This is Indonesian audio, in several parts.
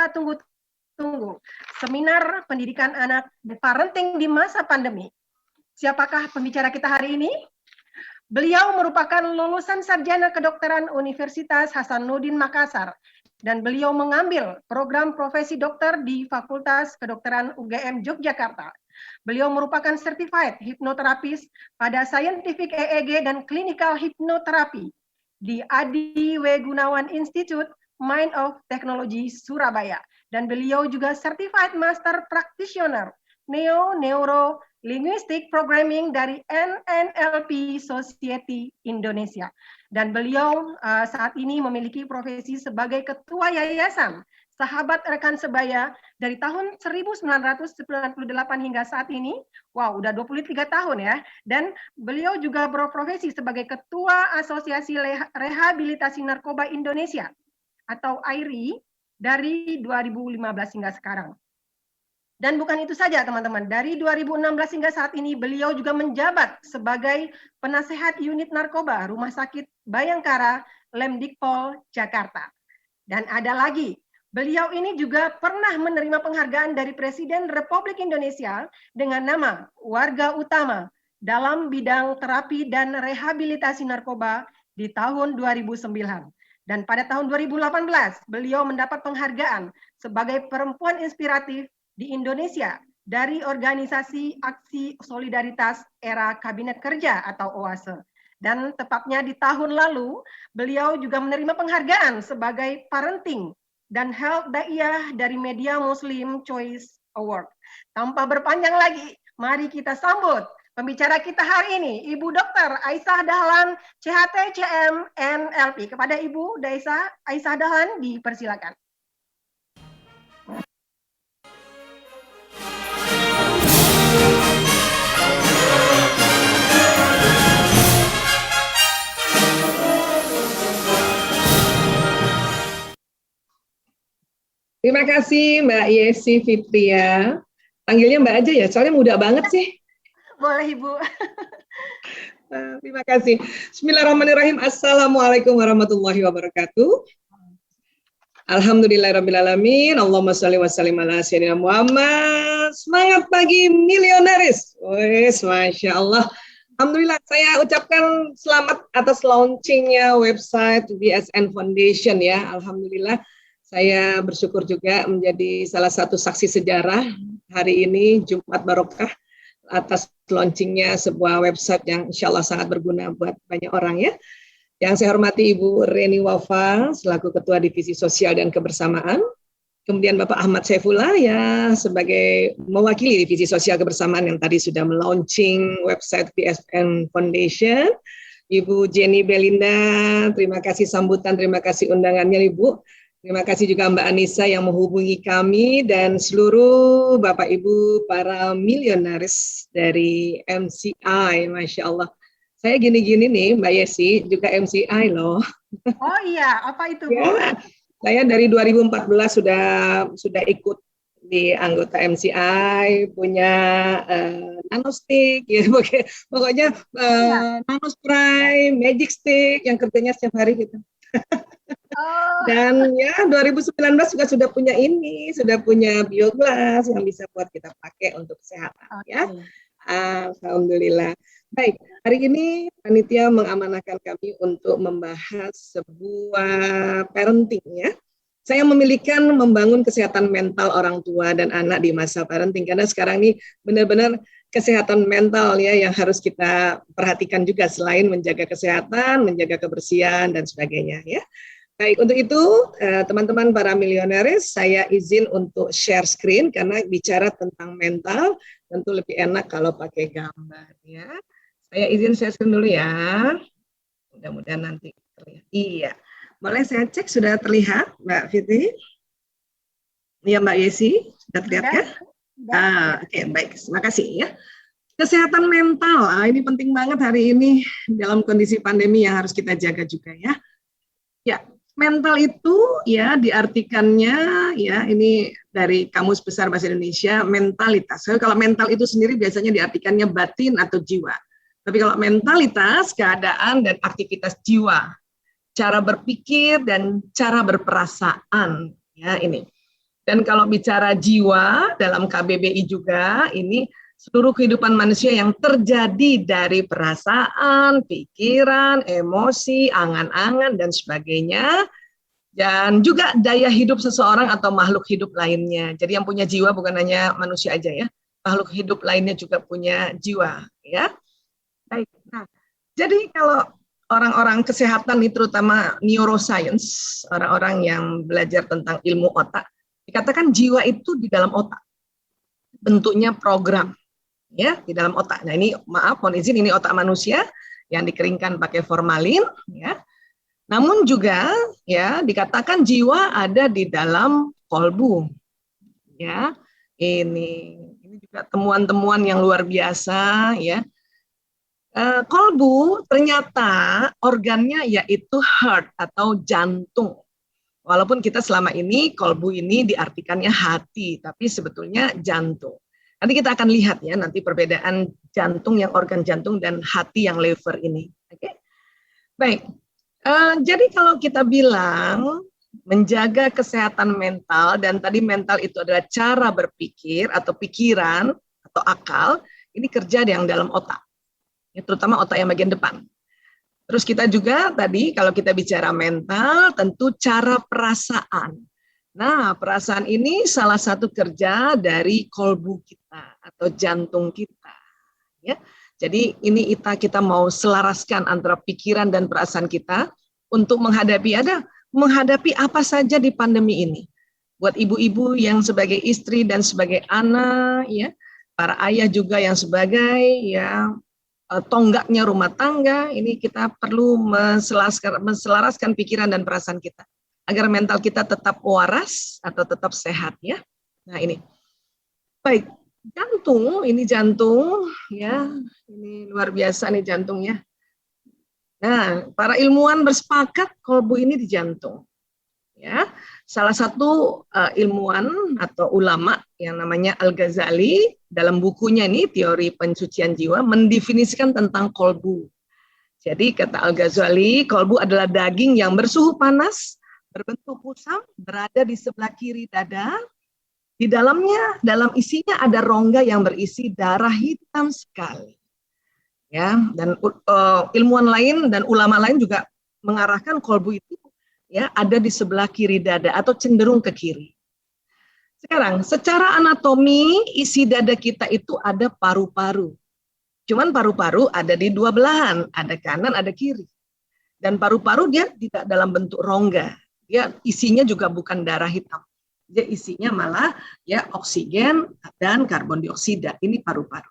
kita tunggu-tunggu, seminar pendidikan anak parenting di masa pandemi. Siapakah pembicara kita hari ini? Beliau merupakan lulusan sarjana kedokteran Universitas Hasanuddin Makassar dan beliau mengambil program profesi dokter di Fakultas Kedokteran UGM Yogyakarta. Beliau merupakan certified hipnoterapis pada Scientific EEG dan Clinical Hypnotherapy di Adi W. Gunawan Institute Mind of Technology Surabaya, dan beliau juga Certified Master Practitioner Neuro Linguistic Programming dari NNLP Society Indonesia, dan beliau saat ini memiliki profesi sebagai Ketua Yayasan Sahabat Rekan Sebaya dari tahun 1998 hingga saat ini. Wow, udah 23 tahun ya. Dan beliau juga berprofesi sebagai Ketua Asosiasi Rehabilitasi Narkoba Indonesia atau AIRI dari 2015 hingga sekarang. Dan bukan itu saja teman-teman, dari 2016 hingga saat ini beliau juga menjabat sebagai penasehat unit narkoba Rumah Sakit Bayangkara Lemdikpol Jakarta. Dan ada lagi, beliau ini juga pernah menerima penghargaan dari Presiden Republik Indonesia dengan nama Warga Utama dalam bidang terapi dan rehabilitasi narkoba di tahun 2009. Dan pada tahun 2018, beliau mendapat penghargaan sebagai perempuan inspiratif di Indonesia dari Organisasi Aksi Solidaritas Era Kabinet Kerja atau OASE. Dan tepatnya di tahun lalu, beliau juga menerima penghargaan sebagai parenting dan health daiyah dari Media Muslim Choice Award. Tanpa berpanjang lagi, mari kita sambut pembicara kita hari ini, Ibu Dr. Aisyah Dahlan, CHT CM NLP. Kepada Ibu Aisyah Dahlan, dipersilakan. Terima kasih Mbak Yesi Fitria. Panggilnya Mbak aja ya, soalnya muda banget sih. Boleh Ibu. Terima kasih. Bismillahirrahmanirrahim. Assalamualaikum warahmatullahi wabarakatuh. Alhamdulillahirrabbilalamin. Allahumma sholli wa sallim ala sayyidina Muhammad. Semangat pagi milionaris. Wes, Masya Allah. Alhamdulillah, saya ucapkan selamat atas launchingnya website BSN Foundation ya. Alhamdulillah. Saya bersyukur juga menjadi salah satu saksi sejarah hari ini, Jumat Barokah, atas launchingnya sebuah website yang insya Allah sangat berguna buat banyak orang ya. Yang saya hormati Ibu Reni Wafa, selaku Ketua Divisi Sosial dan Kebersamaan. Kemudian Bapak Ahmad Saifullah ya, sebagai mewakili Divisi Sosial Kebersamaan yang tadi sudah melaunching website BSN Foundation. Ibu Jenny Belinda, terima kasih sambutan, terima kasih undangannya Ibu. Terima kasih juga Mbak Anissa yang menghubungi kami dan seluruh Bapak Ibu para milionaris dari MCI, Masya Allah. Saya gini-gini nih Mbak Yesi, juga MCI loh. Oh iya, apa itu Bu? Ya, saya dari 2014 sudah ikut di anggota MCI, punya nanostick, ya, pokoknya nanospray, magic stick yang kerjanya setiap hari gitu. Dan ya 2019 juga sudah punya ini, sudah punya bioglas yang bisa buat kita pakai untuk kesehatan ya. Alhamdulillah. Baik, hari ini panitia mengamanahkan kami untuk membahas sebuah parenting ya. Saya memilihkan membangun kesehatan mental orang tua dan anak di masa parenting karena sekarang ini benar-benar kesehatan mental ya yang harus kita perhatikan juga selain menjaga kesehatan, menjaga kebersihan dan sebagainya ya. Baik, untuk itu teman-teman para milionaris, saya izin untuk share screen karena bicara tentang mental tentu lebih enak kalau pakai gambar ya. Saya izin share screen dulu ya. Mudah-mudahan nanti terlihat. Iya. Boleh saya cek sudah terlihat Mbak Fitri? Iya Mbak Yesi, sudah terlihat kan? Oke, baik. Terima kasih ya. Kesehatan mental, ini penting banget hari ini dalam kondisi pandemi yang harus kita jaga juga ya. Ya, mental itu ya diartikannya ya ini dari Kamus Besar Bahasa Indonesia mentalitas. Kalau mental itu sendiri biasanya diartikannya batin atau jiwa. Tapi kalau mentalitas keadaan dan aktivitas jiwa, cara berpikir dan cara berperasaan ya ini. Dan kalau bicara jiwa dalam KBBI juga, ini seluruh kehidupan manusia yang terjadi dari perasaan, pikiran, emosi, angan-angan, dan sebagainya. Dan juga daya hidup seseorang atau makhluk hidup lainnya. Jadi yang punya jiwa bukan hanya manusia aja ya, makhluk hidup lainnya juga punya jiwa. Ya, baik. Nah, jadi kalau orang-orang kesehatan ini terutama neuroscience, orang-orang yang belajar tentang ilmu otak, dikatakan jiwa itu di dalam otak, bentuknya program, ya di dalam otak. Nah ini maaf, mohon izin, ini otak manusia yang dikeringkan pakai formalin, ya. Namun juga ya dikatakan jiwa ada di dalam kolbu, ya. Ini juga temuan-temuan yang luar biasa, ya. Kolbu ternyata organnya yaitu heart atau jantung. Walaupun kita selama ini kolbu ini diartikannya hati, tapi sebetulnya jantung. Nanti kita akan lihat ya nanti perbedaan jantung yang organ jantung dan hati yang liver ini. Oke, baik. Jadi kalau kita bilang menjaga kesehatan mental, dan tadi mental itu adalah cara berpikir atau pikiran atau akal, ini kerja yang dalam otak, ya, terutama otak yang bagian depan. Terus kita juga tadi kalau kita bicara mental, tentu cara perasaan. Nah, perasaan ini salah satu kerja dari kolbu kita atau jantung kita. Ya. Jadi ini kita mau selaraskan antara pikiran dan perasaan kita untuk menghadapi apa saja di pandemi ini. Buat ibu-ibu yang sebagai istri dan sebagai anak, ya, para ayah juga yang sebagai ya tonggaknya rumah tangga, ini kita perlu menselaraskan pikiran dan perasaan kita agar mental kita tetap waras atau tetap sehat ya. Nah ini, baik, jantung, ini jantung ya, ini luar biasa nih jantungnya. Nah, para ilmuwan bersepakat kolbu ini di jantung. Ya, salah satu ilmuwan atau ulama yang namanya Al-Ghazali dalam bukunya ini Teori Pensucian Jiwa mendefinisikan tentang kolbu. Jadi kata Al-Ghazali, kolbu adalah daging yang bersuhu panas, berbentuk kusam, berada di sebelah kiri dada. Di dalamnya, dalam isinya ada rongga yang berisi darah hitam sekali. Ya, dan ilmuwan lain dan ulama lain juga mengarahkan kolbu itu ya ada di sebelah kiri dada atau cenderung ke kiri. Sekarang, secara anatomi isi dada kita itu ada paru-paru. Cuman paru-paru ada di dua belahan, ada kanan, ada kiri. Dan paru-paru dia tidak dalam bentuk rongga. Dia isinya juga bukan darah hitam. Dia isinya malah ya oksigen dan karbon dioksida. Ini paru-paru.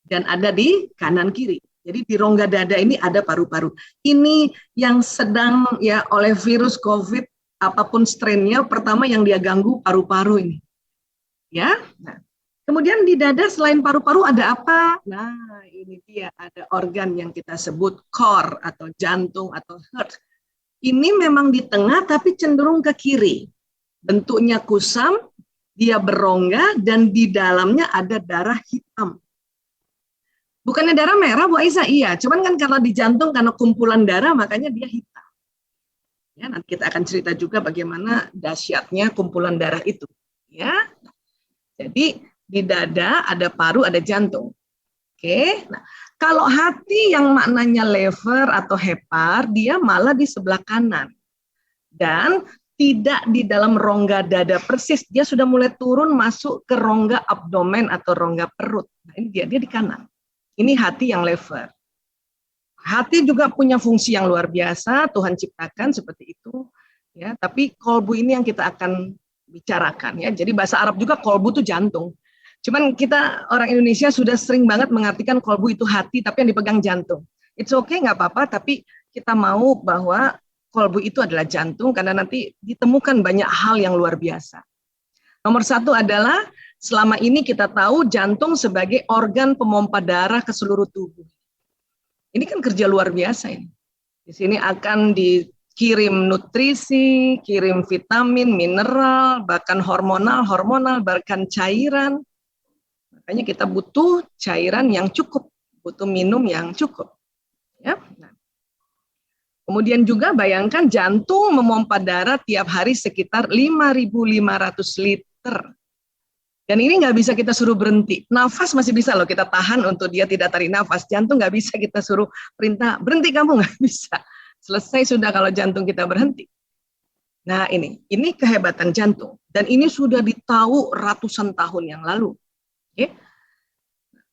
Dan ada di kanan kiri. Jadi di rongga dada ini ada paru-paru. Ini yang sedang ya oleh virus COVID apapun strainnya, pertama yang dia ganggu paru-paru ini. Ya. Nah, kemudian di dada selain paru-paru ada apa? Nah, ini dia ada organ yang kita sebut core atau jantung atau heart. Ini memang di tengah tapi cenderung ke kiri. Bentuknya kusam, dia berongga dan di dalamnya ada darah hitam. Bukannya darah merah, Bu Aisyah? Iya, cuman kan kalau di jantung karena kumpulan darah makanya dia hitam. Ya, nanti kita akan cerita juga bagaimana dahsyatnya kumpulan darah itu. Ya, jadi di dada ada paru, ada jantung. Oke, nah kalau hati yang maknanya liver atau hepar, dia malah di sebelah kanan dan tidak di dalam rongga dada persis. Dia sudah mulai turun masuk ke rongga abdomen atau rongga perut. Nah, ini dia di kanan. Ini hati yang liver. Hati juga punya fungsi yang luar biasa, Tuhan ciptakan seperti itu. Ya, tapi kolbu ini yang kita akan bicarakan. Ya. Jadi bahasa Arab juga kolbu itu jantung. Cuman kita orang Indonesia sudah sering banget mengartikan kolbu itu hati, tapi yang dipegang jantung. It's okay, nggak apa-apa, tapi kita mau bahwa kolbu itu adalah jantung, karena nanti ditemukan banyak hal yang luar biasa. Nomor satu adalah selama ini kita tahu jantung sebagai organ pemompa darah ke seluruh tubuh. Ini kan kerja luar biasa ini. Di sini akan dikirim nutrisi, kirim vitamin, mineral, bahkan hormonal, bahkan cairan. Makanya kita butuh cairan yang cukup, butuh minum yang cukup. Ya. Nah. Kemudian juga bayangkan jantung memompa darah tiap hari sekitar 5.500 liter. Dan ini nggak bisa kita suruh berhenti. Nafas masih bisa loh kita tahan untuk dia tidak tarik nafas. Jantung nggak bisa kita suruh perintah, berhenti kamu, nggak bisa. Selesai sudah kalau jantung kita berhenti. Nah ini kehebatan jantung. Dan ini sudah ditahu ratusan tahun yang lalu. Oke.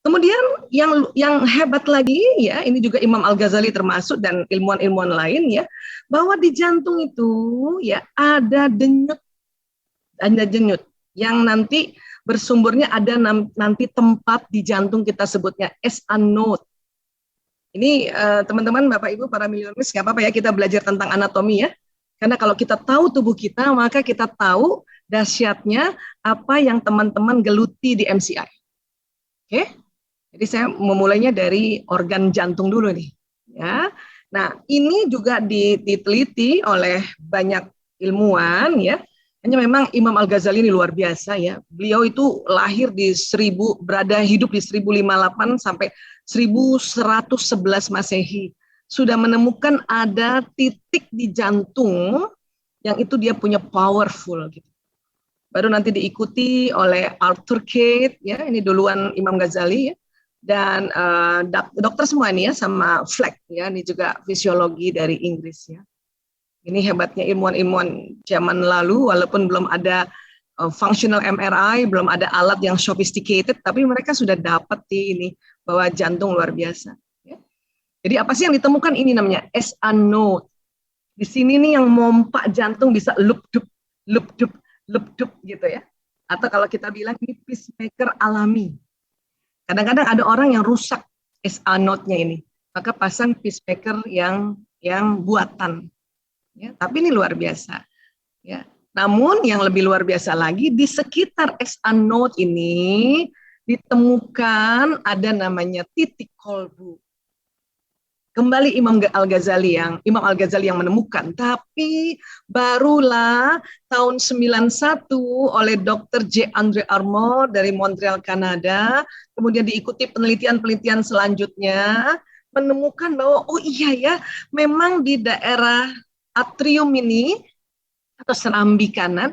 Kemudian yang hebat lagi ya, ini juga Imam Al-Ghazali termasuk dan ilmuwan-ilmuwan lain ya, bahwa di jantung itu ya ada denyut yang nanti bersumbernya ada nanti tempat di jantung kita sebutnya SA node. Ini teman-teman, Bapak Ibu, para milionis, nggak apa-apa ya kita belajar tentang anatomi ya. Karena kalau kita tahu tubuh kita, maka kita tahu dahsyatnya apa yang teman-teman geluti di MCI. Oke? Jadi saya memulainya dari organ jantung dulu nih. Ya. Nah, ini juga diteliti oleh banyak ilmuwan ya. Hanya memang Imam Al-Ghazali ini luar biasa ya. Beliau itu lahir berada hidup di 1058 sampai 1111 Masehi. Sudah menemukan ada titik di jantung yang itu dia punya powerful gitu. Baru nanti diikuti oleh Arthur Kate ya, ini duluan Imam Ghazali ya. Dan dokter semua ini ya, sama Fleck ya, ini juga fisiologi dari Inggris ya. Ini hebatnya ilmuwan-ilmuwan zaman lalu, walaupun belum ada functional MRI, belum ada alat yang sophisticated, tapi mereka sudah dapat ini bahwa jantung luar biasa. Ya. Jadi apa sih yang ditemukan? Ini namanya SA node. Di sini nih yang mompa jantung bisa lup-dup gitu ya. Atau kalau kita bilang ini pacemaker alami. Kadang-kadang ada orang yang rusak SA node-nya ini, maka pasang pacemaker yang buatan. Ya, tapi ini luar biasa. Ya. Namun yang lebih luar biasa lagi, di sekitar SA node ini ditemukan ada namanya titik kolbu. Kembali Imam Al-Ghazali yang menemukan, tapi barulah tahun 91 oleh Dr. J. Andre Armour dari Montreal, Kanada, kemudian diikuti penelitian-penelitian selanjutnya, menemukan bahwa oh iya ya, memang di daerah atrium ini atau serambi kanan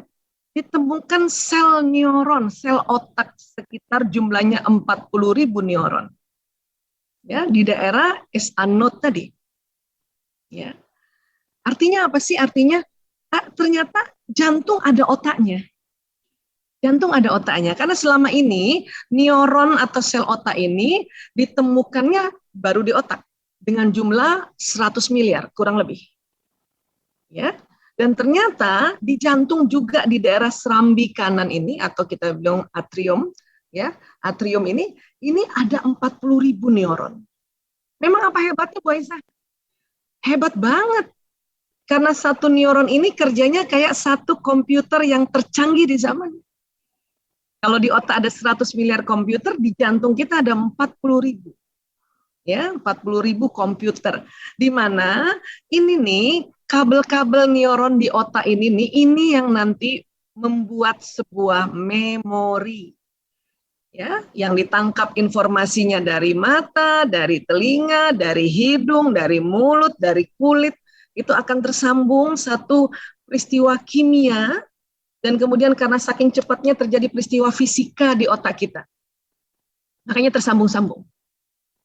ditemukan sel neuron, sel otak sekitar jumlahnya 40.000 neuron. Ya, di daerah SA node tadi. Ya. Artinya apa sih? Artinya ternyata jantung ada otaknya. Jantung ada otaknya karena selama ini neuron atau sel otak ini ditemukannya baru di otak dengan jumlah 100 miliar kurang lebih. Ya. Dan ternyata di jantung juga di daerah serambi kanan ini atau kita bilang atrium, ya, atrium ini ada 40.000 neuron. Memang apa hebatnya Bu Aisyah? Hebat banget. Karena satu neuron ini kerjanya kayak satu komputer yang tercanggih di zaman. Kalau di otak ada 100 miliar komputer, di jantung kita ada 40.000. Ya, 40.000 komputer. Di mana ini nih kabel-kabel neuron di otak ini yang nanti membuat sebuah memori. Ya, yang ditangkap informasinya dari mata, dari telinga, dari hidung, dari mulut, dari kulit, itu akan tersambung satu peristiwa kimia, dan kemudian karena saking cepatnya terjadi peristiwa fisika di otak kita. Makanya tersambung-sambung.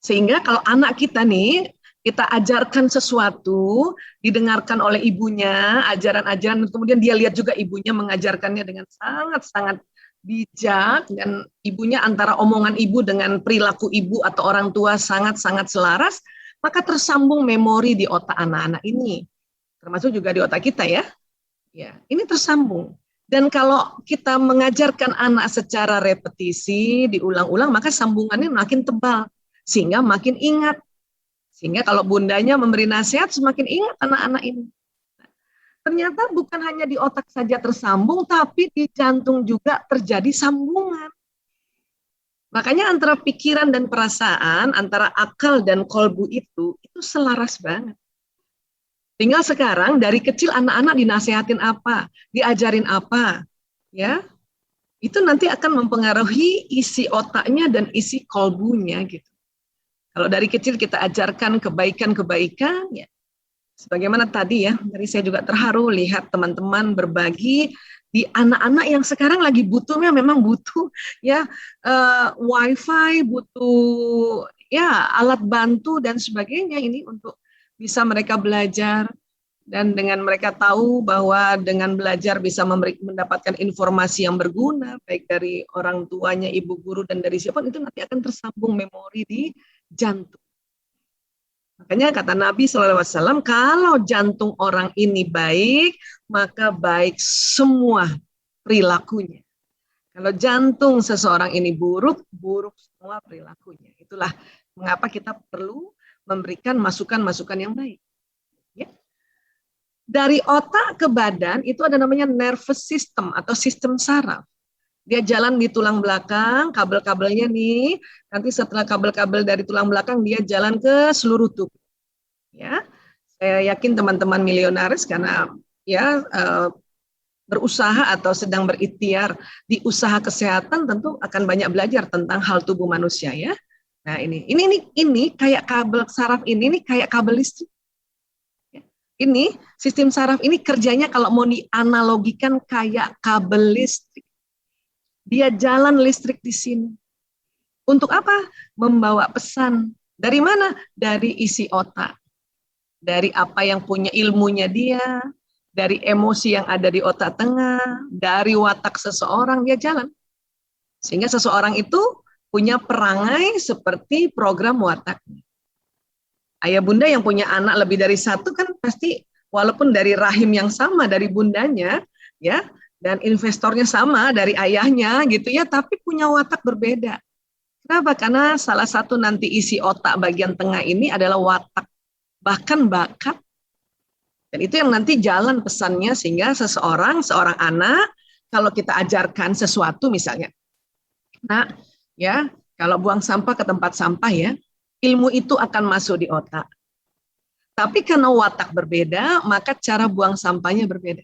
Sehingga kalau anak kita nih, kita ajarkan sesuatu, didengarkan oleh ibunya, ajaran-ajaran, kemudian dia lihat juga ibunya mengajarkannya dengan sangat-sangat bijak, dan ibunya antara omongan ibu dengan perilaku ibu atau orang tua sangat-sangat selaras, maka tersambung memori di otak anak-anak ini. Termasuk juga di otak kita ya. Ya, ini tersambung. Dan kalau kita mengajarkan anak secara repetisi, diulang-ulang, maka sambungannya makin tebal, sehingga makin ingat. Sehingga kalau bundanya memberi nasihat, semakin ingat anak-anak ini. Ternyata bukan hanya di otak saja tersambung, tapi di jantung juga terjadi sambungan. Makanya antara pikiran dan perasaan, antara akal dan kolbu itu selaras banget. Tinggal sekarang dari kecil anak-anak dinasehatin apa, diajarin apa, ya, itu nanti akan mempengaruhi isi otaknya dan isi kolbunya gitu. Kalau dari kecil kita ajarkan kebaikan-kebaikan, ya, Sebagaimana tadi ya, dari saya juga terharu lihat teman-teman berbagi di anak-anak yang sekarang lagi butuhnya, memang butuh ya wifi, butuh ya alat bantu dan sebagainya ini untuk bisa mereka belajar. Dan dengan mereka tahu bahwa dengan belajar bisa mendapatkan informasi yang berguna, baik dari orang tuanya, ibu guru, dan dari siapa, itu nanti akan tersambung memori di jantung. Makanya kata Nabi SAW, kalau jantung orang ini baik, maka baik semua perilakunya. Kalau jantung seseorang ini buruk, buruk semua perilakunya. Itulah mengapa kita perlu memberikan masukan-masukan yang baik. Ya. Dari otak ke badan itu ada namanya nervous system atau sistem saraf. Dia jalan di tulang belakang, kabel-kabelnya nih, nanti setelah kabel-kabel dari tulang belakang dia jalan ke seluruh tubuh. Ya, saya yakin teman-teman milionaris karena ya berusaha atau sedang berikhtiar di usaha kesehatan tentu akan banyak belajar tentang hal tubuh manusia ya. Nah ini kayak kabel saraf ini kayak kabel listrik. Ini sistem saraf ini kerjanya kalau mau dianalogikan kayak kabel listrik. Dia jalan listrik di sini. Untuk apa? Membawa pesan. Dari mana? Dari isi otak. Dari apa yang punya ilmunya dia, dari emosi yang ada di otak tengah, dari watak seseorang dia jalan. Sehingga seseorang itu punya perangai seperti program wataknya. Ayah bunda yang punya anak lebih dari satu kan pasti walaupun dari rahim yang sama dari bundanya ya dan investornya sama dari ayahnya gitu ya, tapi punya watak berbeda. Kenapa? Karena salah satu nanti isi otak bagian tengah ini adalah watak, bahkan bakat. Dan itu yang nanti jalan pesannya sehingga seorang anak kalau kita ajarkan sesuatu misalnya, nah ya kalau buang sampah ke tempat sampah ya, ilmu itu akan masuk di otak. Tapi karena watak berbeda, maka cara buang sampahnya berbeda.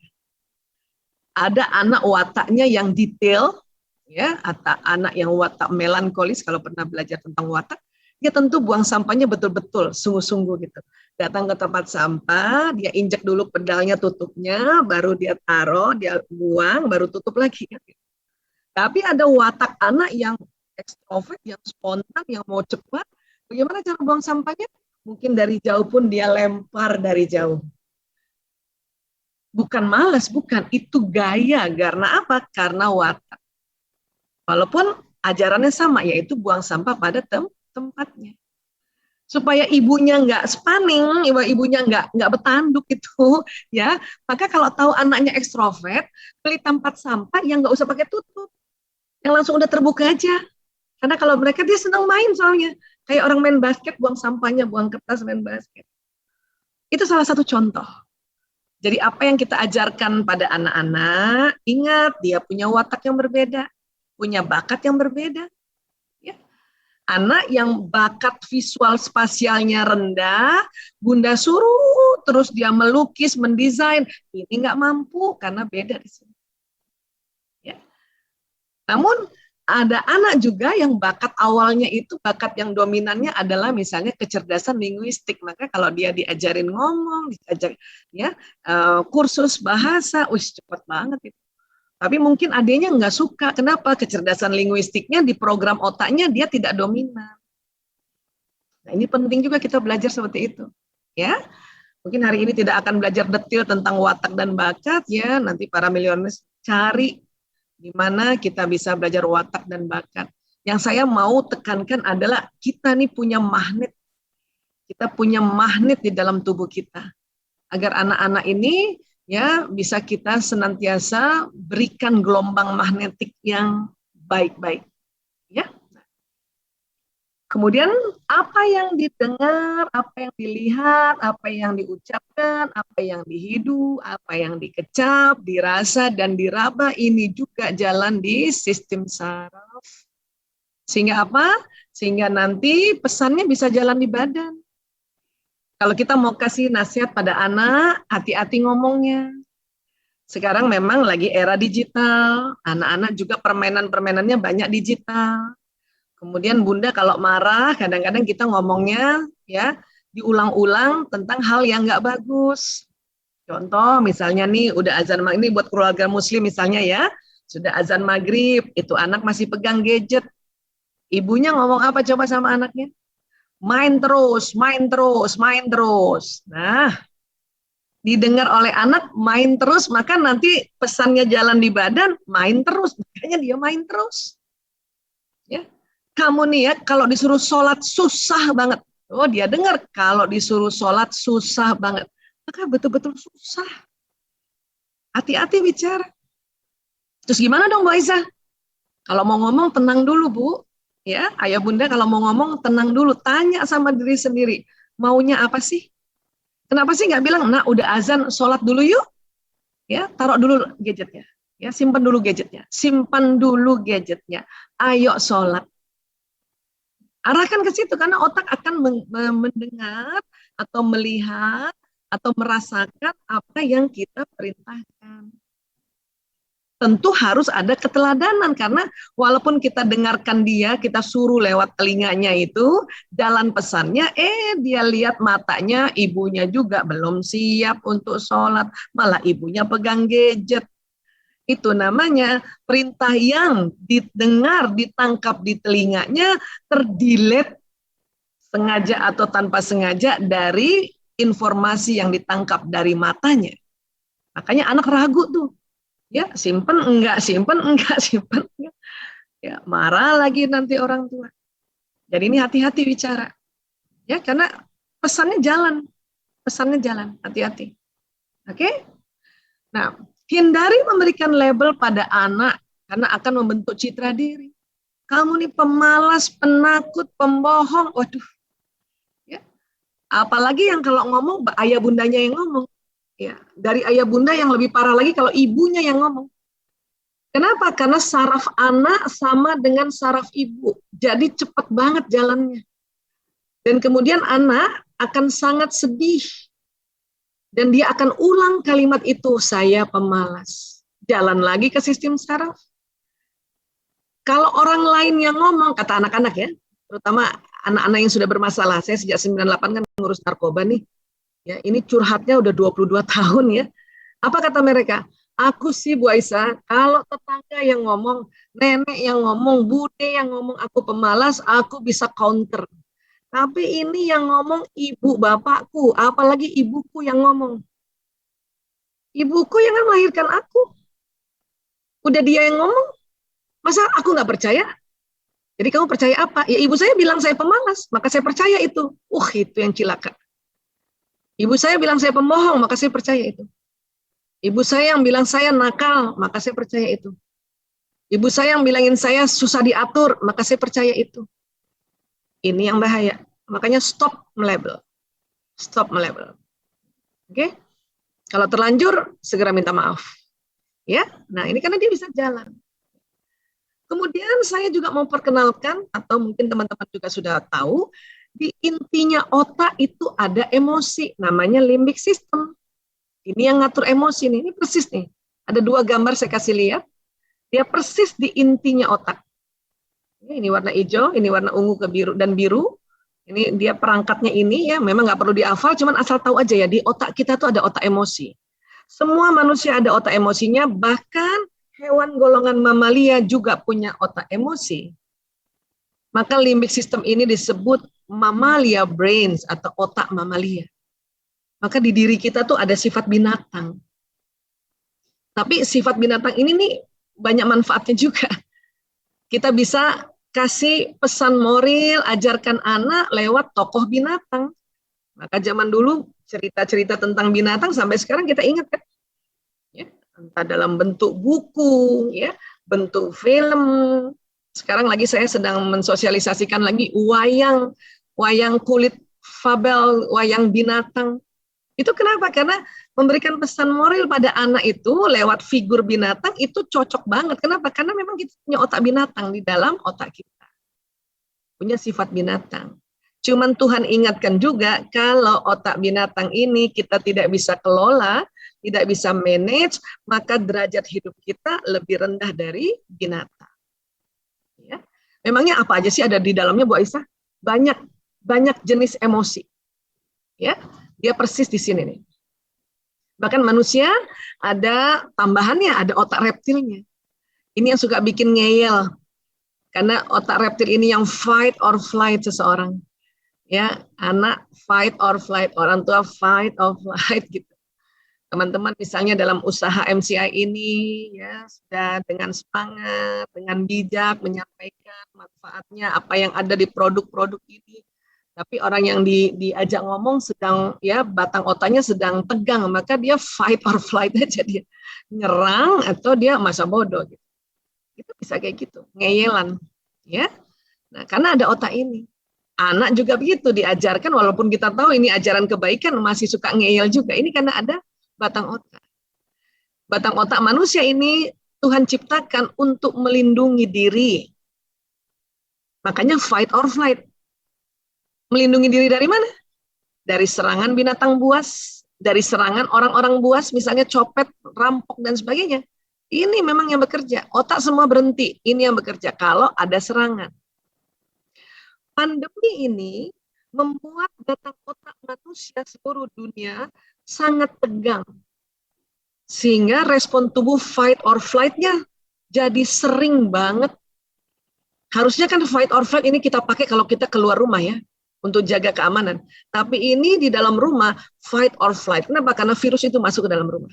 Ada anak wataknya yang detail, ya, atau anak yang watak melankolis, kalau pernah belajar tentang watak, dia tentu buang sampahnya betul-betul, sungguh-sungguh gitu. Datang ke tempat sampah, dia injek dulu pedalnya, tutupnya, baru dia taruh, dia buang, baru tutup lagi. Tapi ada watak anak yang ekstrovert, yang spontan, yang mau cepat. Bagaimana cara buang sampahnya? Mungkin dari jauh pun dia lempar dari jauh. Bukan malas, bukan. Itu gaya. Karena apa? Karena watak. Walaupun ajarannya sama, yaitu buang sampah pada tempatnya. Supaya ibunya nggak spaning, ibunya nggak bertanduk itu, ya. Maka kalau tahu anaknya ekstrovert, beli tempat sampah yang nggak usah pakai tutup, yang langsung udah terbuka aja. Karena kalau mereka dia senang main soalnya. Kayak orang main basket, buang sampahnya, buang kertas, main basket. Itu salah satu contoh. Jadi apa yang kita ajarkan pada anak-anak, ingat dia punya watak yang berbeda, punya bakat yang berbeda. Ya. Anak yang bakat visual spasialnya rendah, bunda suruh terus dia melukis, mendesain, ini nggak mampu karena beda di sini. Ya. Namun ada anak juga yang bakat awalnya itu, bakat yang dominannya adalah misalnya kecerdasan linguistik. Maka kalau dia diajarin ngomong, diajak ya kursus bahasa, cepat banget itu. Tapi mungkin adanya nggak suka. Kenapa? Kecerdasan linguistiknya di program otaknya dia tidak dominan. Nah ini penting juga kita belajar seperti itu. Ya, mungkin hari ini tidak akan belajar detail tentang watak dan bakat ya. Nanti para milionaris cari di mana kita bisa belajar watak dan bakat. Yang saya mau tekankan adalah kita nih punya magnet. Kita punya magnet di dalam tubuh kita. Agar anak-anak ini ya bisa kita senantiasa berikan gelombang magnetik yang baik-baik. Ya. Kemudian apa yang didengar, apa yang dilihat, apa yang diucapkan, apa yang dihidu, apa yang dikecap, dirasa, dan diraba, ini juga jalan di sistem saraf. Sehingga apa? Sehingga nanti pesannya bisa jalan di badan. Kalau kita mau kasih nasihat pada anak, hati-hati ngomongnya. Sekarang memang lagi era digital, anak-anak juga permainan-permainannya banyak digital. Kemudian bunda kalau marah, kadang-kadang kita ngomongnya ya diulang-ulang tentang hal yang nggak bagus. Contoh misalnya nih udah azan maghrib, ini buat keluarga muslim misalnya ya, sudah azan maghrib, itu anak masih pegang gadget. Ibunya ngomong apa coba sama anaknya? Main terus, main terus, main terus. Nah, didengar oleh anak main terus, maka nanti pesannya jalan di badan, main terus, makanya dia main terus. Ya, kamu nih ya kalau disuruh sholat susah banget. Oh dia dengar kalau disuruh sholat susah banget. Maka betul-betul susah. Hati-hati bicara. Terus gimana dong Bu Aisyah? Kalau mau ngomong tenang dulu Bu. Ya, ayah bunda kalau mau ngomong tenang dulu. Tanya sama diri sendiri. Maunya apa sih? Kenapa sih nggak bilang, nah udah azan sholat dulu yuk. Ya, taruh dulu gadgetnya. Ya, simpan dulu gadgetnya. Simpan dulu gadgetnya. Ayo sholat. Arahkan ke situ karena otak akan mendengar atau melihat atau merasakan apa yang kita perintahkan. Tentu harus ada keteladanan karena walaupun kita dengarkan dia, kita suruh lewat telinganya itu, jalan pesannya, dia lihat matanya ibunya juga belum siap untuk sholat, malah ibunya pegang gadget. Itu namanya perintah yang didengar, ditangkap di telinganya, terdelete sengaja atau tanpa sengaja dari informasi yang ditangkap dari matanya. Makanya anak ragu tuh. Ya, simpen enggak, simpen enggak, simpen enggak. Ya, marah lagi nanti orang tua. Jadi ini hati-hati bicara. Ya, karena pesannya jalan. Pesannya jalan, hati-hati. Oke? Nah, hindari memberikan label pada anak karena akan membentuk citra diri. Kamu nih pemalas, penakut, pembohong. Waduh. Apalagi yang kalau ngomong ayah bundanya yang ngomong. Ya, dari ayah bunda yang lebih parah lagi kalau ibunya yang ngomong. Kenapa? Karena saraf anak sama dengan saraf ibu. Jadi cepat banget jalannya. Dan kemudian anak akan sangat sedih. Dan dia akan ulang kalimat itu, saya pemalas. Jalan lagi ke sistem saraf. Kalau orang lain yang ngomong, kata anak-anak ya, terutama anak-anak yang sudah bermasalah. Saya sejak 98 kan ngurus narkoba nih. Ya, ini curhatnya udah 22 tahun ya. Apa kata mereka? Aku sih Bu Aisyah, kalau tetangga yang ngomong, nenek yang ngomong, bude yang ngomong aku pemalas, aku bisa counter. Tapi ini yang ngomong ibu bapakku, apalagi ibuku yang ngomong. Ibuku yang kan melahirkan aku. Udah dia yang ngomong, masa aku nggak percaya? Jadi kamu percaya apa? Ya ibu saya bilang saya pemalas, maka saya percaya itu. Itu yang cilaka. Ibu saya bilang saya pembohong, maka saya percaya itu. Ibu saya yang bilang saya nakal, maka saya percaya itu. Ibu saya yang bilangin saya susah diatur, maka saya percaya itu. Ini yang bahaya. Makanya stop melabel. Stop melabel. Oke? Kalau terlanjur, segera minta maaf. Ya, nah ini karena dia bisa jalan. Kemudian saya juga mau perkenalkan, atau mungkin teman-teman juga sudah tahu, di intinya otak itu ada emosi, namanya limbic system. Ini yang ngatur emosi nih, ini persis nih. Ada 2 gambar saya kasih lihat, dia persis di intinya otak. Ini warna hijau, ini warna ungu ke biru dan biru. Ini dia perangkatnya ini ya, memang nggak perlu dihafal, cuman asal tahu aja ya, di otak kita tuh ada otak emosi. Semua manusia ada otak emosinya, bahkan hewan golongan mamalia juga punya otak emosi. Maka limbic system ini disebut mamalia brains atau otak mamalia. Maka di diri kita tuh ada sifat binatang. Tapi sifat binatang ini nih banyak manfaatnya juga. Kita bisa kasih pesan moral, ajarkan anak lewat tokoh binatang. Maka zaman dulu cerita-cerita tentang binatang sampai sekarang kita ingat kan? Ya, entah dalam bentuk buku, ya, bentuk film. Sekarang lagi saya sedang mensosialisasikan lagi wayang kulit fabel, wayang binatang. Itu kenapa? Karena memberikan pesan moral pada anak itu lewat figur binatang itu cocok banget. Kenapa? Karena memang kita punya otak binatang di dalam otak kita. Punya sifat binatang. Cuman Tuhan ingatkan juga kalau otak binatang ini kita tidak bisa kelola, tidak bisa manage, maka derajat hidup kita lebih rendah dari binatang. Ya. Memangnya apa aja sih ada di dalamnya Bu Aisyah? Banyak jenis emosi. Ya, dia persis di sini nih. Bahkan manusia ada tambahannya, ada otak reptilnya. Ini yang suka bikin ngeyel. Karena otak reptil ini yang fight or flight seseorang. Ya, anak fight or flight, orang tua fight or flight gitu. Teman-teman misalnya dalam usaha MCI ini ya sudah dengan semangat, dengan bijak menyampaikan manfaatnya apa yang ada di produk-produk ini. Tapi orang yang diajak ngomong sedang ya batang otaknya sedang tegang, maka dia fight or flight aja, dia nyerang atau dia masa bodoh gitu. Itu bisa kayak gitu, ngeyelan ya. Nah, karena ada otak ini. Anak juga begitu diajarkan walaupun kita tahu ini ajaran kebaikan masih suka ngeyel juga. Ini karena ada batang otak. Batang otak manusia ini Tuhan ciptakan untuk melindungi diri. Makanya fight or flight. Melindungi diri dari mana? Dari serangan binatang buas, dari serangan orang-orang buas, misalnya copet, rampok, dan sebagainya. Ini memang yang bekerja. Otak semua berhenti. Ini yang bekerja kalau ada serangan. Pandemi ini membuat batang otak manusia seluruh dunia sangat tegang. Sehingga respon tubuh fight or flight-nya jadi sering banget. Harusnya kan fight or flight ini kita pakai kalau kita keluar rumah ya, untuk jaga keamanan. Tapi ini di dalam rumah, fight or flight. Kenapa? Karena virus itu masuk ke dalam rumah.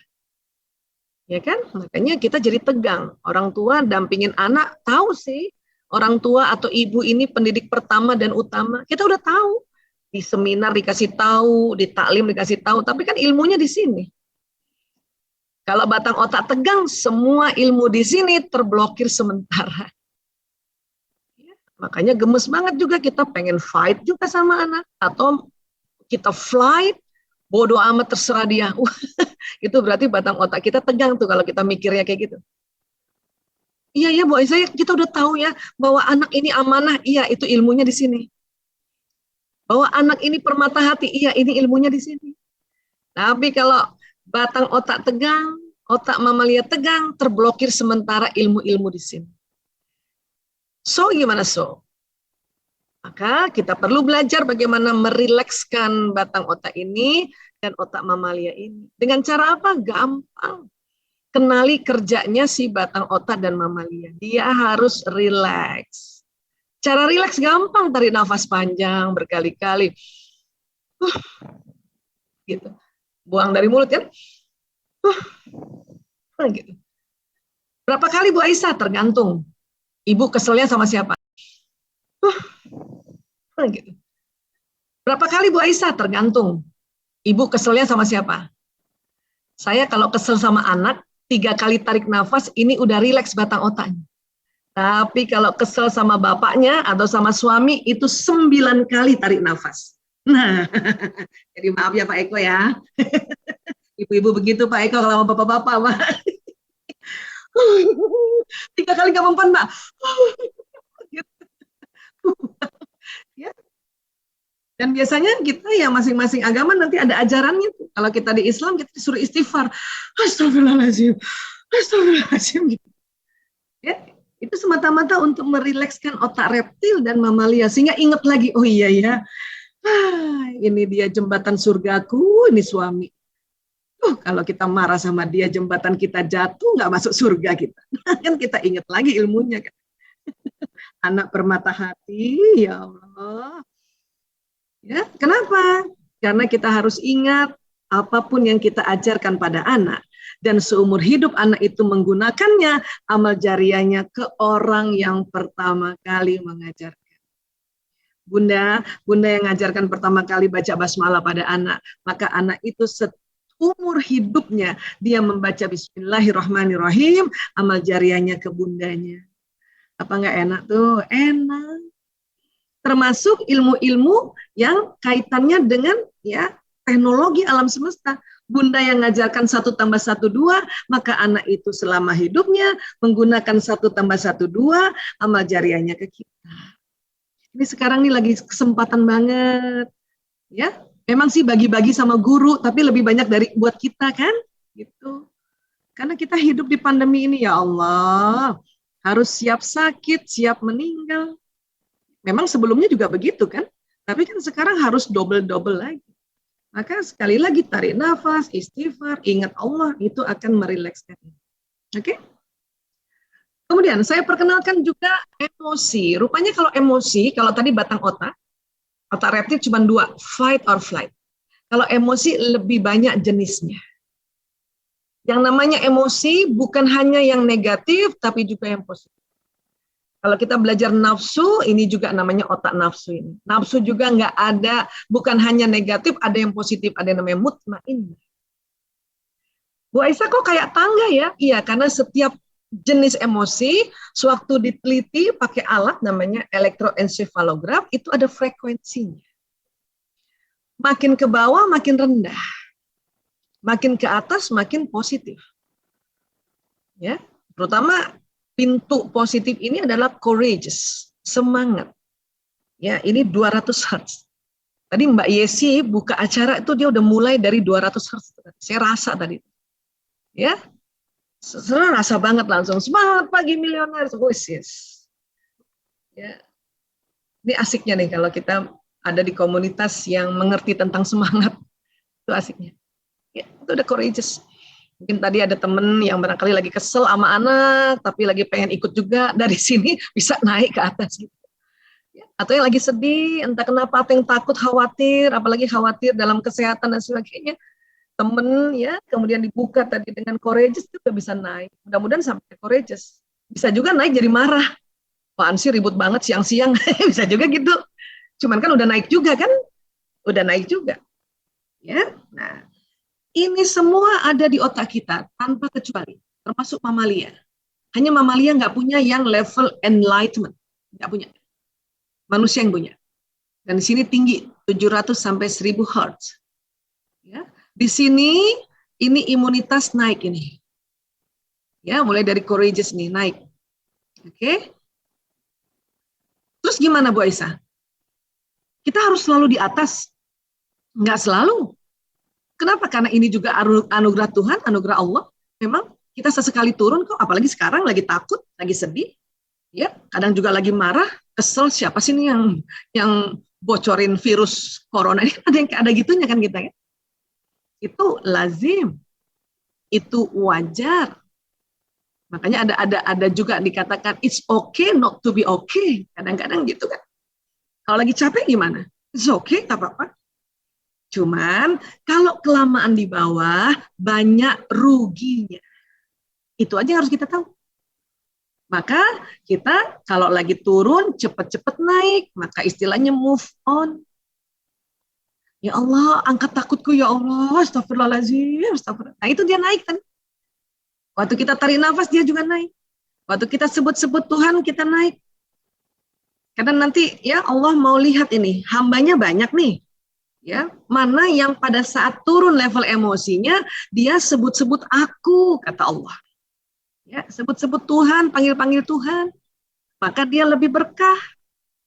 Ya kan? Makanya kita jadi tegang. Orang tua dampingin anak, tahu sih, orang tua atau ibu ini pendidik pertama dan utama. Kita udah tahu. Di seminar dikasih tahu, di taklim dikasih tahu, tapi kan ilmunya di sini. Kalau batang otak tegang, semua ilmu di sini terblokir sementara. Ya, makanya gemes banget juga kita pengen fight juga sama anak. Atau kita flight, bodoh amat terserah dia. Itu berarti batang otak kita tegang tuh kalau kita mikirnya kayak gitu. Iya ya Bu Aisyah, kita udah tahu ya bahwa anak ini amanah. Iya, itu ilmunya di sini. Bahwa anak ini permata hati. Iya, ini ilmunya di sini. Tapi kalau batang otak tegang, otak mamalia tegang, terblokir sementara ilmu-ilmu di sini. So, gimana so? Maka kita perlu belajar bagaimana merilekskan batang otak ini dan otak mamalia ini. Dengan cara apa? Gampang. Kenali kerjanya si batang otak dan mamalia. Dia harus rileks. Cara rileks gampang, tarik nafas panjang berkali-kali. Gitu. Buang dari mulut ya. Gitu. Berapa kali Bu Aisyah? Tergantung. Ibu keselnya sama siapa? Gitu. Berapa kali Bu Aisyah? Tergantung. Ibu keselnya sama siapa? Saya kalau kesel sama anak, 3 kali tarik nafas, ini udah rileks batang otaknya. Tapi kalau kesel sama bapaknya atau sama suami, itu 9 kali tarik nafas. Nah, jadi maaf ya Pak Eko ya. Ibu-ibu begitu Pak Eko kalau sama bapak-bapak, Pak. 3 kali nggak mempan, Mbak. Ya. Dan biasanya kita ya masing-masing agama nanti ada ajarannya. Kalau kita di Islam kita disuruh istighfar. Astagfirullahaladzim. Astagfirullahaladzim. Ya, itu semata-mata untuk merilekskan otak reptil dan mamalia sehingga ingat lagi, oh iya ya, ini dia jembatan surgaku, ini suami. Kalau kita marah sama dia, jembatan kita jatuh, nggak masuk surga kita. Kan kita ingat lagi ilmunya kan. Anak permata hati, ya Allah. Ya, kenapa? Karena kita harus ingat apapun yang kita ajarkan pada anak. Dan seumur hidup anak itu menggunakannya, amal jariahnya ke orang yang pertama kali mengajarkan. Bunda yang mengajarkan pertama kali baca basmalah pada anak, maka anak itu seumur hidupnya dia membaca Bismillahirrahmanirrahim, amal jariahnya ke bundanya. Apa enggak enak tuh? Enak. Termasuk ilmu-ilmu yang kaitannya dengan ya teknologi alam semesta. Bunda yang mengajarkan 1 + 1 2, maka anak itu selama hidupnya menggunakan 1 + 1 2, amal jariahnya ke kita. Ini sekarang nih lagi kesempatan banget, ya. Memang sih bagi-bagi sama guru, tapi lebih banyak dari buat kita kan, gitu. Karena kita hidup di pandemi ini ya Allah, harus siap sakit, siap meninggal. Memang sebelumnya juga begitu kan, tapi kan sekarang harus double lagi. Maka sekali lagi tarik nafas, istighfar, ingat Allah, itu akan merilekskan. Oke? Kemudian saya perkenalkan juga emosi. Rupanya kalau emosi, kalau tadi batang otak reptil cuma 2, fight or flight. Kalau emosi lebih banyak jenisnya. Yang namanya emosi bukan hanya yang negatif, tapi juga yang positif. Kalau kita belajar nafsu, ini juga namanya otak nafsu ini. Nafsu juga nggak ada, bukan hanya negatif, ada yang positif, ada yang namanya mutmain. Bu Aisyah kok kayak tangga ya? Iya, karena setiap jenis emosi, sewaktu diteliti pakai alat namanya elektroencephalograph, itu ada frekuensinya. Makin ke bawah, makin rendah. Makin ke atas, makin positif. Ya, terutama pintu positif ini adalah courageous, semangat. Ya, ini 200 Hz. Tadi Mbak Yesi buka acara itu dia udah mulai dari 200 Hz. Saya rasa tadi. Ya, saya rasa banget langsung. Semangat pagi milioner. Yes. Ya, ini asiknya nih kalau kita ada di komunitas yang mengerti tentang semangat. Itu asiknya. Ya, itu udah courageous. Mungkin tadi ada temen yang barangkali lagi kesel sama anak, tapi lagi pengen ikut juga, dari sini bisa naik ke atas gitu. Atau yang lagi sedih, entah kenapa, apa yang takut, khawatir, apalagi khawatir dalam kesehatan dan sebagainya, temen ya, kemudian dibuka tadi dengan courageous juga bisa naik. Mudah-mudahan sampai courageous. Bisa juga naik jadi marah. Apaan sih ribut banget siang-siang, bisa juga gitu. Cuman kan udah naik juga kan, udah naik juga. Ya, nah. Ini semua ada di otak kita tanpa kecuali, termasuk mamalia. Hanya mamalia nggak punya yang level enlightenment, nggak punya. Manusia yang punya. Dan di sini tinggi 700 sampai 1000 Hz. Ya, di sini ini imunitas naik ini. Ya, mulai dari courageous nih naik. Oke. Terus gimana Bu Aisyah? Kita harus selalu di atas? Nggak selalu. Kenapa? Karena ini juga anugerah Tuhan, anugerah Allah. Memang kita sesekali turun kok, apalagi sekarang lagi takut, lagi sedih, ya. Kadang juga lagi marah, kesel. Siapa sih ini yang bocorin virus corona ini? Ada gitunya kan kita ya. Itu lazim, itu wajar. Makanya ada juga dikatakan it's okay not to be okay. Kadang-kadang gitu kan. Kalau lagi capek gimana? It's okay, tak apa-apa. Cuman kalau kelamaan di bawah banyak ruginya. Itu aja yang harus kita tahu. Maka kita kalau lagi turun cepat-cepat naik, maka istilahnya move on. Ya Allah, angkat takutku ya Allah, astagfirullahaladzim, astagfirullah. Nah itu dia naik kan. Waktu kita tarik nafas dia juga naik. Waktu kita sebut-sebut Tuhan kita naik. Karena nanti ya Allah mau lihat ini, hambanya banyak nih. Ya, mana yang pada saat turun level emosinya dia sebut-sebut aku, kata Allah. Ya, sebut-sebut Tuhan, panggil-panggil Tuhan. Maka dia lebih berkah,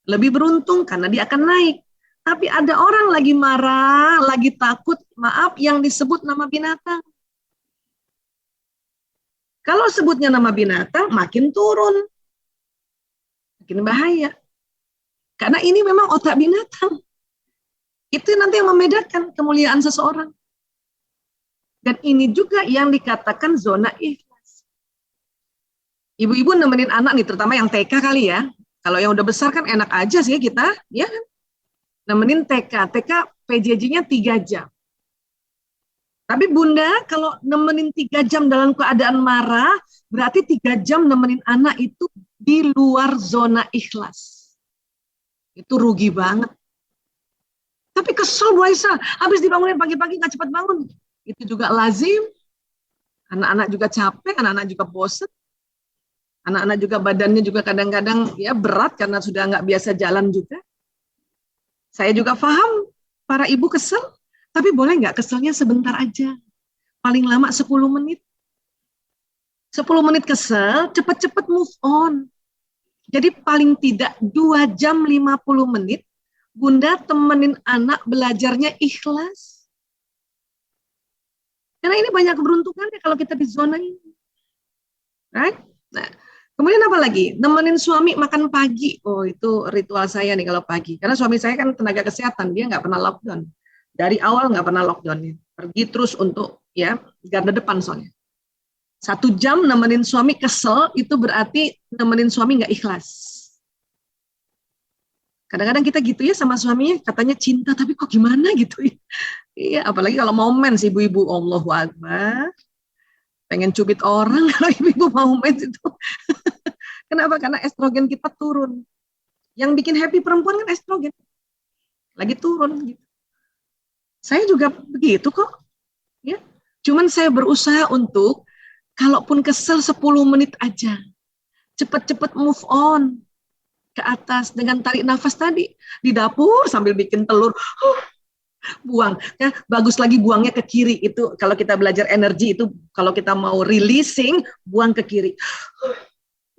lebih beruntung karena dia akan naik. Tapi ada orang lagi marah, lagi takut, maaf, yang disebut nama binatang. Kalau sebutnya nama binatang, makin turun. Makin bahaya. Karena ini memang otak binatang. Itu nanti yang membedakan kemuliaan seseorang. Dan ini juga yang dikatakan zona ikhlas. Ibu-ibu nemenin anak nih, terutama yang TK kali ya. Kalau yang udah besar kan enak aja sih kita, ya kan? Nemenin TK PJJ-nya 3 jam. Tapi Bunda kalau nemenin 3 jam dalam keadaan marah, berarti 3 jam nemenin anak itu di luar zona ikhlas. Itu rugi banget. Tapi kesel Bu Aisyah, habis dibangunin pagi-pagi nggak cepat bangun. Itu juga lazim. Anak-anak juga capek, anak-anak juga bosan. Anak-anak juga badannya juga kadang-kadang ya berat karena sudah nggak biasa jalan juga. Saya juga paham para ibu kesel, tapi boleh nggak keselnya sebentar aja. Paling lama 10 menit. 10 menit kesel, cepat-cepat move on. Jadi paling tidak 2 jam 50 menit, Bunda temenin anak belajarnya ikhlas. Karena ini banyak keberuntungannya kalau kita di zona ini. Right? Nah, kemudian apa lagi? Nemenin suami makan pagi. Oh, itu ritual saya nih kalau pagi. Karena suami saya kan tenaga kesehatan, dia nggak pernah lockdown. Dari awal nggak pernah lockdown, pergi terus untuk ya garda depan soalnya. 1 jam nemenin suami kesel, itu berarti nemenin suami nggak ikhlas. Kadang-kadang kita gitu ya sama suaminya, katanya cinta, tapi kok gimana gitu ya. Iya, apalagi kalau mau mens ibu-ibu, Allahu Akbar. Pengen cubit orang kalau ibu-ibu mau mens itu. Kenapa? Karena estrogen kita turun. Yang bikin happy perempuan kan estrogen. Lagi turun gitu. Saya juga begitu kok. Ya. Cuman saya berusaha untuk kalaupun kesel 10 menit aja. Cepat-cepat move on ke atas dengan tarik nafas tadi di dapur sambil bikin telur. Buang. Ya, bagus lagi buangnya ke kiri. Itu kalau kita belajar energi itu kalau kita mau releasing, buang ke kiri.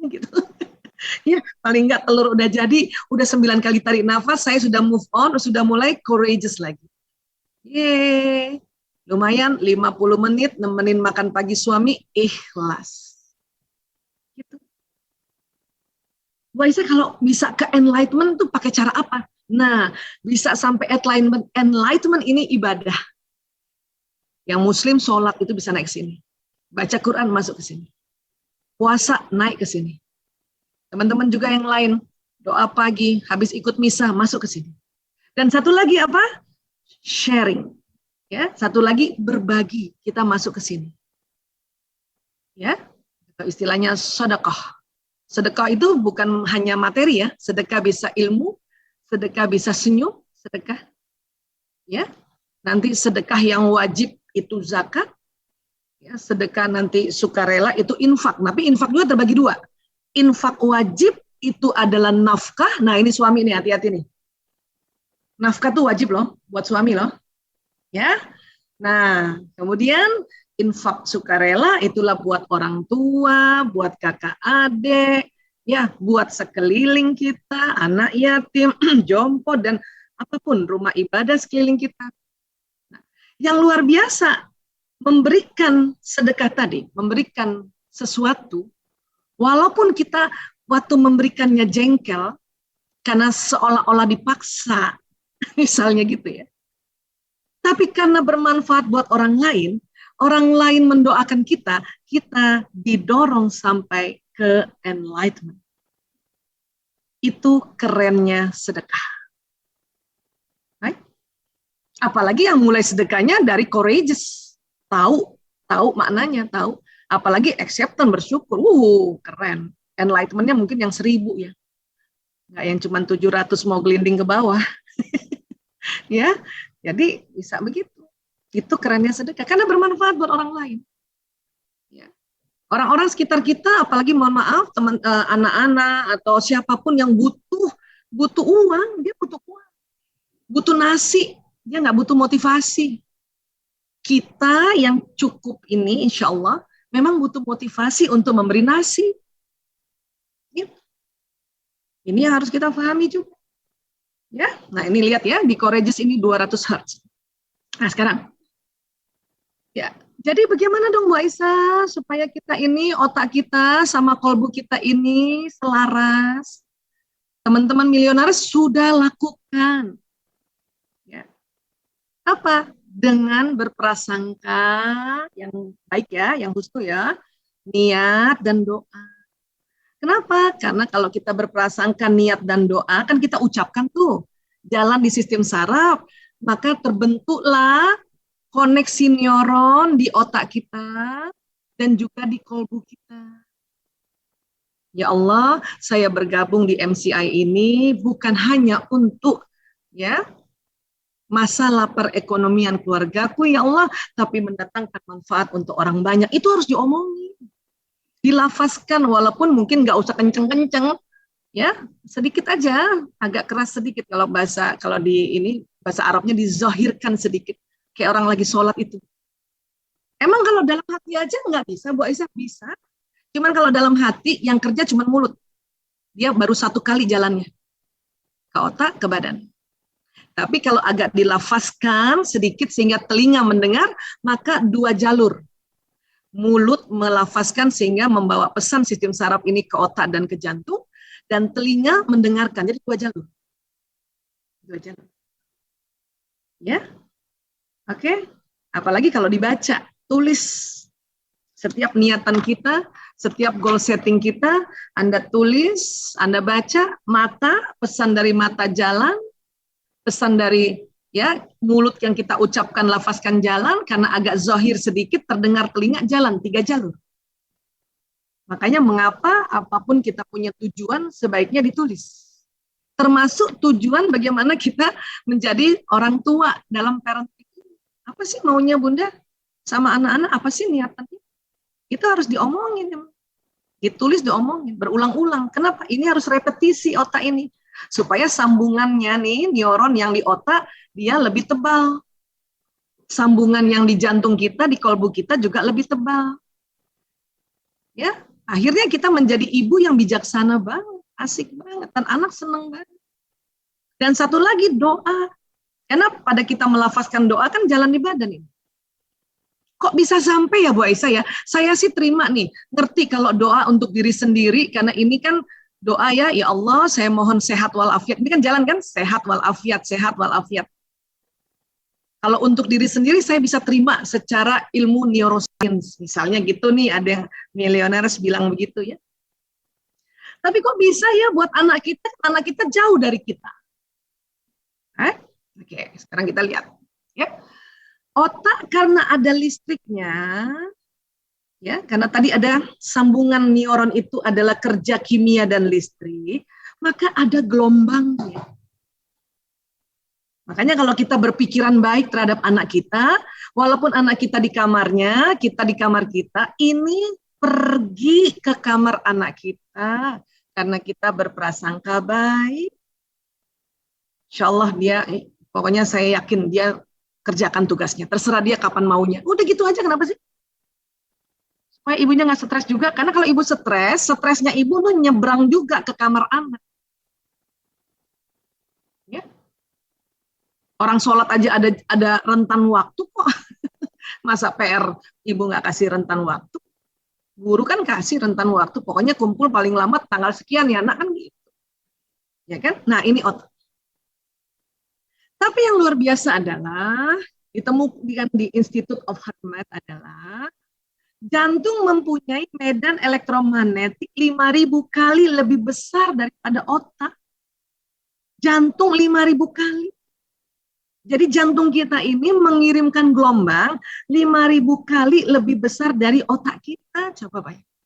Gitu. Ya, paling enggak telur udah jadi, udah 9 kali tarik nafas, saya sudah move on, sudah mulai courageous lagi. Yeay, lumayan 50 menit nemenin makan pagi suami, ikhlas. Gitu. Bu Aisyah kalau bisa ke enlightenment tuh pakai cara apa? Nah, bisa sampai enlightenment ini ibadah. Yang muslim sholat itu bisa naik ke sini. Baca Quran masuk ke sini. Puasa naik ke sini. Teman-teman juga yang lain, doa pagi, habis ikut misa masuk ke sini. Dan satu lagi apa? Sharing. Ya, satu lagi berbagi, kita masuk ke sini. Ya, istilahnya sedekah. Sedekah itu bukan hanya materi ya, sedekah bisa ilmu, sedekah bisa senyum, sedekah. Ya, nanti sedekah yang wajib itu zakat. Ya, sedekah nanti sukarela itu infak. Tapi infak juga terbagi 2. Infak wajib itu adalah nafkah. Nah, ini suami nih, hati-hati nih. Nafkah tuh wajib loh, buat suami loh. Ya. Nah, kemudian infak sukarela itulah buat orang tua, buat kakak adik, ya, buat sekeliling kita, anak yatim, jompo, dan apapun rumah ibadah sekeliling kita. Nah, yang luar biasa, memberikan sedekah tadi, memberikan sesuatu, walaupun kita waktu memberikannya jengkel, karena seolah-olah dipaksa, misalnya gitu ya. Tapi karena bermanfaat buat orang lain mendoakan kita, kita didorong sampai ke enlightenment. Itu kerennya sedekah. Right? Apalagi yang mulai sedekahnya dari courageous, tahu maknanya, tahu. Apalagi acceptance, bersyukur, keren. Enlightenment-nya mungkin yang 1000 ya. Nggak yang cuma 700 mau gelinding ke bawah. Ya, jadi bisa begitu. Itu kerennya sedekah karena bermanfaat buat orang lain. Ya. Orang-orang sekitar kita, apalagi mohon maaf teman anak-anak atau siapapun yang butuh uang, dia butuh uang, butuh nasi, dia nggak butuh motivasi. Kita yang cukup ini, insya Allah, memang butuh motivasi untuk memberi nasi. Ya. Ini yang harus kita pahami juga. Ya, nah ini lihat ya di Courageous ini 200 Hz. Nah sekarang, ya, jadi bagaimana dong Bu Aisyah supaya kita ini otak kita sama kolbu kita ini selaras? Teman-teman milionaris sudah lakukan. Ya. Apa? Dengan berprasangka yang baik ya, yang husnu ya, niat dan doa. Kenapa? Karena kalau kita berprasangka niat dan doa, kan kita ucapkan tuh, jalan di sistem saraf, maka terbentuklah koneksi neuron di otak kita dan juga di kolbu kita. Ya Allah, saya bergabung di MCI ini bukan hanya untuk ya masalah perekonomian keluargaku, ya Allah, tapi mendatangkan manfaat untuk orang banyak. Itu harus diomongin. Dilafazkan walaupun mungkin nggak usah kenceng-kenceng, ya sedikit aja, agak keras sedikit kalau di ini bahasa Arabnya dizahirkan sedikit, kayak orang lagi sholat itu. Emang kalau dalam hati aja nggak bisa, Bu Aisyah? Bisa. Cuman kalau dalam hati yang kerja cuma mulut, dia baru 1 kali jalannya ke otak, ke badan. Tapi kalau agak dilafazkan sedikit sehingga telinga mendengar, maka 2 jalur. Mulut melafazkan sehingga membawa pesan sistem saraf ini ke otak dan ke jantung, dan telinga mendengarkan. Jadi 2 jalur. 2 jalur. Ya. Oke? Apalagi kalau dibaca, tulis setiap niatan kita, setiap goal setting kita, Anda tulis, Anda baca, mata, pesan dari mata jalan, pesan dari ya mulut yang kita ucapkan, lafazkan jalan, karena agak zohir sedikit, terdengar telinga jalan, 3 jalur. Makanya mengapa apapun kita punya tujuan, sebaiknya ditulis. Termasuk tujuan bagaimana kita menjadi orang tua dalam parenting. Apa sih maunya Bunda sama anak-anak, apa sih niatannya? Itu harus diomongin, ditulis, diomongin, berulang-ulang. Kenapa? Ini harus repetisi otak ini. Supaya sambungannya nih, neuron yang di otak, dia lebih tebal. Sambungan yang di jantung kita, di kolbu kita juga lebih tebal. Ya, akhirnya kita menjadi ibu yang bijaksana banget, asik banget, dan anak seneng banget. Dan satu lagi, doa. Karena pada kita melafazkan doa kan jalan di badan ini. Kok bisa sampai ya Bu Aisyah ya? Saya sih terima nih, ngerti kalau doa untuk diri sendiri, karena ini kan doa ya Allah saya mohon sehat walafiat. Ini kan jalan kan, sehat walafiat, sehat walafiat. Kalau untuk diri sendiri saya bisa terima secara ilmu neuroscience. Misalnya gitu nih, ada yang milioneris bilang begitu ya. Tapi kok bisa ya buat anak kita jauh dari kita. Oke, sekarang kita lihat. Ya. Otak karena ada listriknya, ya, karena tadi ada sambungan neuron itu adalah kerja kimia dan listrik, maka ada gelombangnya. Makanya kalau kita berpikiran baik terhadap anak kita, walaupun anak kita di kamarnya, kita di kamar kita, ini pergi ke kamar anak kita, karena kita berprasangka baik. Insya Allah dia, pokoknya saya yakin dia kerjakan tugasnya, terserah dia kapan maunya. Udah gitu aja, kenapa sih? Supaya ibunya nggak stres juga, karena kalau ibu stres, stresnya ibu tuh nyebrang juga ke kamar anak. Ya. Orang sholat aja ada rentan waktu kok. Masa PR ibu nggak kasih rentan waktu? Guru kan kasih rentan waktu, pokoknya kumpul paling lambat tanggal sekian ya anak kan gitu. Ya kan? Nah ini otak. Tapi yang luar biasa adalah, ditemukan di Institute of Heart Math adalah, jantung mempunyai medan elektromagnetik 5.000 kali lebih besar daripada otak. Jantung 5.000 kali. Jadi jantung kita ini mengirimkan gelombang 5.000 kali lebih besar dari otak kita. Coba bayangkan.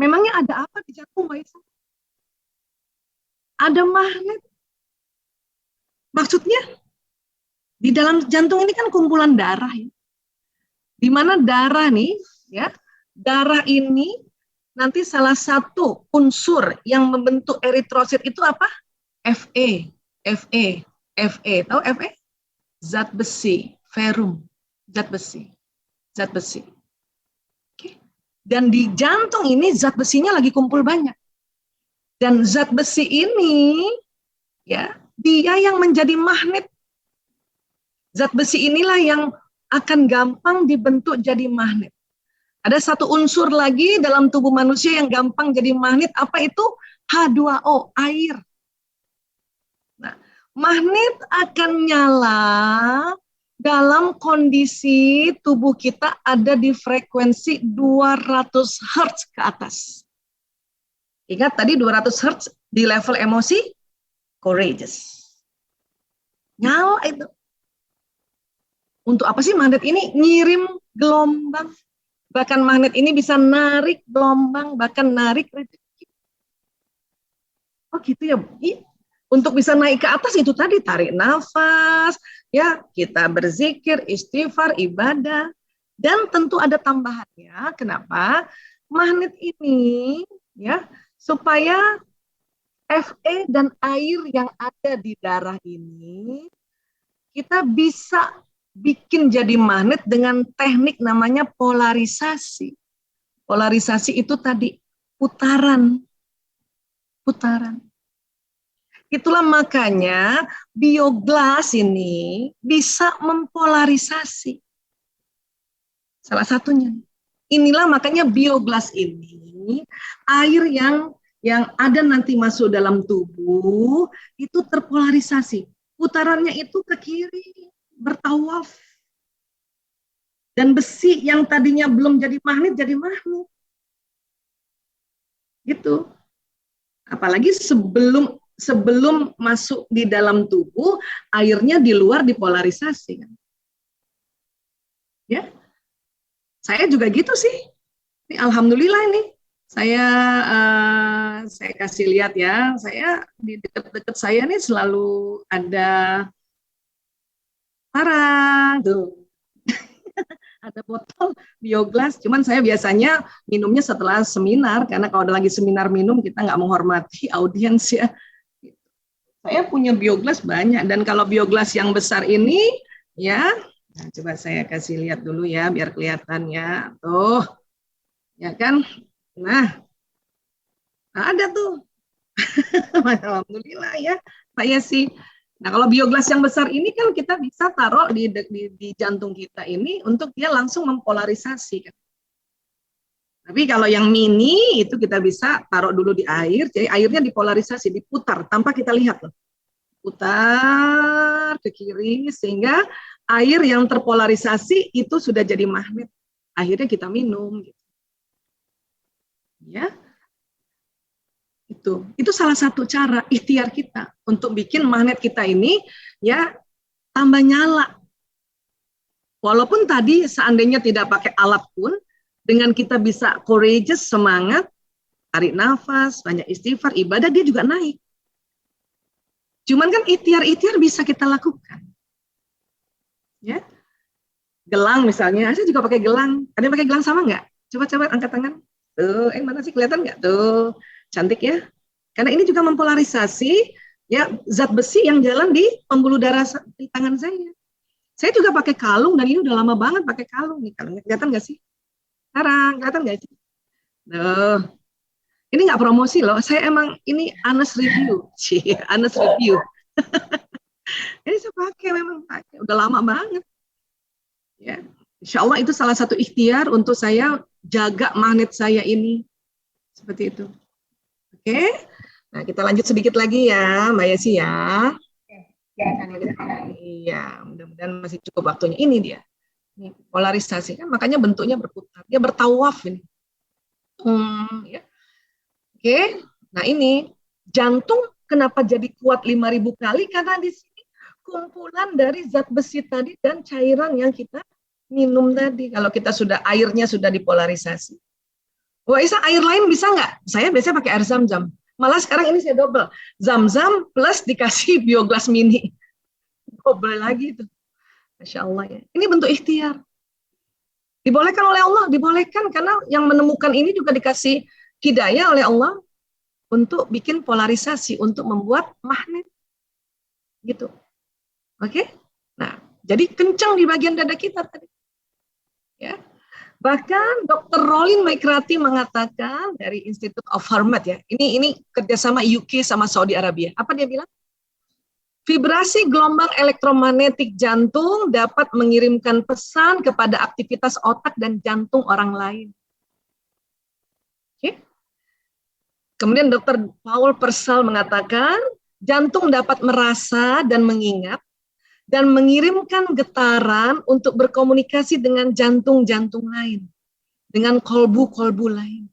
Memangnya ada apa di jantung, Mbak Isa? Ada magnet. Maksudnya, di dalam jantung ini kan kumpulan darah. Ya. Di mana darah nih, ya, darah ini nanti salah satu unsur yang membentuk eritrosit itu apa? Fe. Tahu Fe? Zat besi, ferrum, zat besi. Oke. Dan di jantung ini zat besinya lagi kumpul banyak. Dan zat besi ini, ya, dia yang menjadi magnet. Zat besi inilah yang akan gampang dibentuk jadi magnet. Ada satu unsur lagi dalam tubuh manusia yang gampang jadi magnet. Apa itu? H2O, air. Nah, magnet akan nyala dalam kondisi tubuh kita ada di frekuensi 200 Hz ke atas. Ingat tadi 200 Hz di level emosi? Courageous. Nyala itu. Untuk apa sih magnet ini? Ngirim gelombang. Bahkan magnet ini bisa narik gelombang, bahkan narik rezeki. Oh gitu ya. Untuk bisa naik ke atas itu tadi, tarik nafas, ya kita berzikir, istighfar, ibadah. Dan tentu ada tambahannya. Kenapa? Magnet ini, ya, supaya Fe dan air yang ada di darah ini, kita bisa bikin jadi magnet dengan teknik namanya polarisasi. Polarisasi itu tadi putaran. Itulah makanya bioglas ini bisa mempolarisasi. Salah satunya. Inilah makanya bioglas ini, air yang ada nanti masuk dalam tubuh, itu terpolarisasi. Putarannya itu ke kiri, bertawaf. Dan besi yang tadinya belum jadi magnet, jadi magnet. Gitu. Apalagi sebelum masuk di dalam tubuh, airnya di luar dipolarisasi. Ya, saya juga gitu sih. Ini alhamdulillah ini. Saya kasih lihat ya, saya di dekat-dekat saya nih selalu ada parang tuh. Ada botol bioglas, cuman saya biasanya minumnya setelah seminar, karena kalau ada lagi seminar minum, kita nggak menghormati audiens ya. Saya punya bioglas banyak, dan kalau bioglas yang besar ini, ya, nah, coba saya kasih lihat dulu ya, biar kelihatan ya, tuh, ya kan, nah ada tuh, alhamdulillah ya, saya sih. Nah, kalau bioglas yang besar ini kan kita bisa taruh di jantung kita ini untuk dia langsung mempolarisasi. Tapi kalau yang mini itu kita bisa taruh dulu di air, jadi airnya dipolarisasi, diputar tanpa kita lihat loh. Putar ke kiri sehingga air yang terpolarisasi itu sudah jadi magnet. Akhirnya kita minum. Ya. Itu salah satu cara ikhtiar kita untuk bikin magnet kita ini ya tambah nyala. Walaupun tadi seandainya tidak pakai alat pun, dengan kita bisa courageous, semangat, tarik nafas, banyak istighfar, ibadah, dia juga naik. Cuman kan ikhtiar-ikhtiar bisa kita lakukan. Ya. Gelang misalnya, saya juga pakai gelang. Ada yang pakai gelang sama nggak? Coba angkat tangan. Tuh, mana sih, kelihatan nggak? Tuh. Cantik ya, karena ini juga mempolarisasi ya zat besi yang jalan di pembuluh darah di tangan saya. Saya juga pakai kalung dan ini udah lama banget pakai kalung nih. Kalungnya kelihatan nggak sih? Sekarang kelihatan nggak sih? Ini nggak promosi loh. Saya emang ini honest review, honest review. Ini saya pakai memang pakai. Udah lama banget. Ya, insya Allah itu salah satu ikhtiar untuk saya jaga magnet saya ini seperti itu. Oke, nah kita lanjut sedikit lagi ya, Mbak Yesi ya. Iya, mudah-mudahan masih cukup waktunya. Ini dia, ini polarisasi kan, makanya bentuknya berputar. Dia bertawaf ini. Ya. Oke, nah ini jantung kenapa jadi kuat 5.000 kali? Karena di sini kumpulan dari zat besi tadi dan cairan yang kita minum tadi. Kalau kita airnya sudah dipolarisasi. Wah, Isa, air lain bisa nggak? Saya biasanya pakai air zam-zam. Malah sekarang ini saya double. Zam-zam plus dikasih bioglas mini. Double lagi itu. Masya Allah ya. Ini bentuk ikhtiar. Dibolehkan oleh Allah, dibolehkan karena yang menemukan ini juga dikasih hidayah oleh Allah untuk bikin polarisasi, untuk membuat magnet. Gitu. Oke? Nah, jadi kencang di bagian dada kita tadi. Ya. Bahkan Dr. Rolin Maikrati mengatakan dari Institute of Harvard ya, ini kerjasama UK sama Saudi Arabia. Apa dia bilang? Vibrasi gelombang elektromagnetik jantung dapat mengirimkan pesan kepada aktivitas otak dan jantung orang lain. Okay. Kemudian Dr. Paul Purcell mengatakan jantung dapat merasa dan mengingat dan mengirimkan getaran untuk berkomunikasi dengan jantung-jantung lain, dengan kolbu-kolbu lain.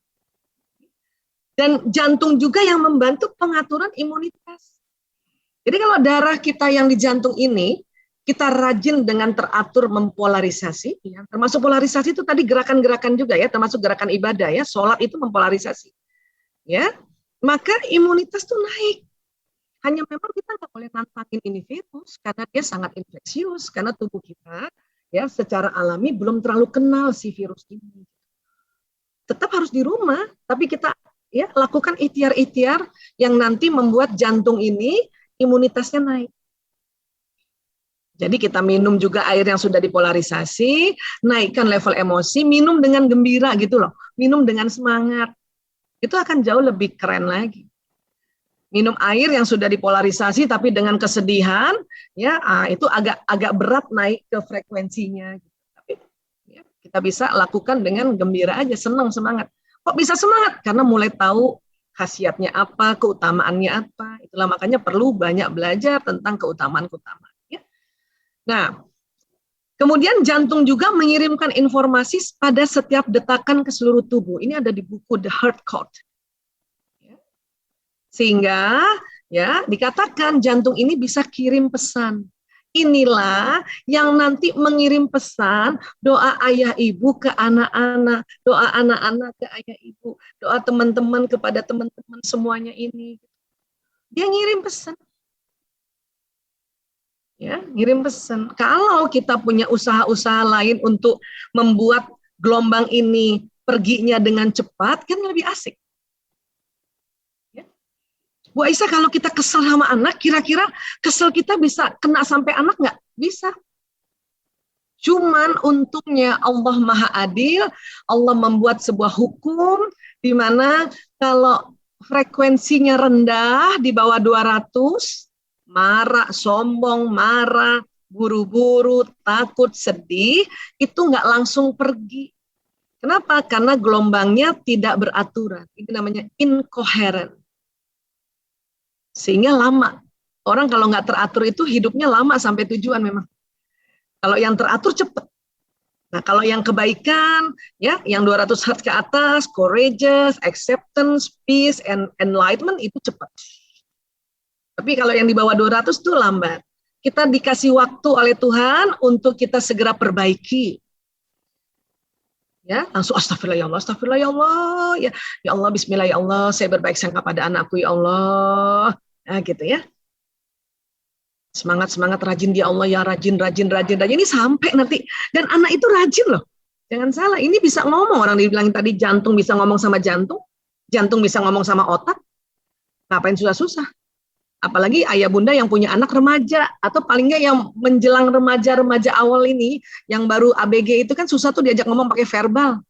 Dan jantung juga yang membantu pengaturan imunitas. Jadi kalau darah kita yang di jantung ini, kita rajin dengan teratur mempolarisasi, ya, termasuk polarisasi itu tadi gerakan-gerakan juga ya, termasuk gerakan ibadah ya, sholat itu mempolarisasi. Ya, maka imunitas tuh naik. Hanya memang kita nggak boleh nantangin ini virus karena dia sangat infeksius, karena tubuh kita ya secara alami belum terlalu kenal si virus ini. Tetap harus di rumah, tapi kita ya lakukan ikhtiar-ikhtiar yang nanti membuat jantung ini imunitasnya naik. Jadi kita minum juga air yang sudah dipolarisasi, naikkan level emosi, minum dengan gembira gitu loh, minum dengan semangat. Itu akan jauh lebih keren lagi. Minum air yang sudah dipolarisasi tapi dengan kesedihan, ya itu agak berat naik ke frekuensinya. Tapi ya, kita bisa lakukan dengan gembira aja, senang, semangat. Kok bisa semangat? Karena mulai tahu khasiatnya apa, keutamaannya apa. Itulah makanya perlu banyak belajar tentang keutamaan-keutamaan. Ya. Nah, Kemudian jantung juga mengirimkan informasi pada setiap detakan ke seluruh tubuh. Ini ada di buku The Heart Code. Sehingga ya dikatakan jantung ini bisa kirim pesan. Inilah yang nanti mengirim pesan doa ayah ibu ke anak-anak, doa anak-anak ke ayah ibu, doa teman-teman kepada teman-teman semuanya ini. Dia ngirim pesan. Ya, ngirim pesan. Kalau kita punya usaha-usaha lain untuk membuat gelombang ini perginya dengan cepat, kan lebih asik. Ya. Bu Aisyah, kalau kita kesel sama anak, kira-kira kesel kita bisa kena sampai anak nggak? Bisa. Cuman untungnya Allah Maha Adil, Allah membuat sebuah hukum di mana kalau frekuensinya rendah di bawah 200, marah, sombong, marah, buru-buru, takut, sedih, itu nggak langsung pergi. Kenapa? Karena gelombangnya tidak beraturan. Ini namanya incoherent. Sehingga lama. Orang kalau nggak teratur itu hidupnya lama sampai tujuan memang. Kalau yang teratur cepat. Nah, kalau yang kebaikan, ya, yang 200 Hz ke atas, courageous, acceptance, peace, and enlightenment, itu cepat. Tapi kalau yang di bawah 200 itu lambat. Kita dikasih waktu oleh Tuhan untuk kita segera perbaiki. Ya, langsung astagfirullah ya Allah, astagfirullah ya Allah, ya Allah, bismillah ya Allah, saya berbaik sangka pada anakku ya Allah. Nah, gitu ya. Semangat rajin dia Allah ya, rajin. Ini sampai nanti, dan anak itu rajin loh. Jangan salah, ini bisa ngomong, orang dibilang tadi jantung bisa ngomong sama jantung bisa ngomong sama otak. Ngapain susah-susah? Apalagi ayah bunda yang punya anak remaja, atau paling nggak yang menjelang remaja awal ini, yang baru ABG itu kan susah tuh diajak ngomong pakai verbal.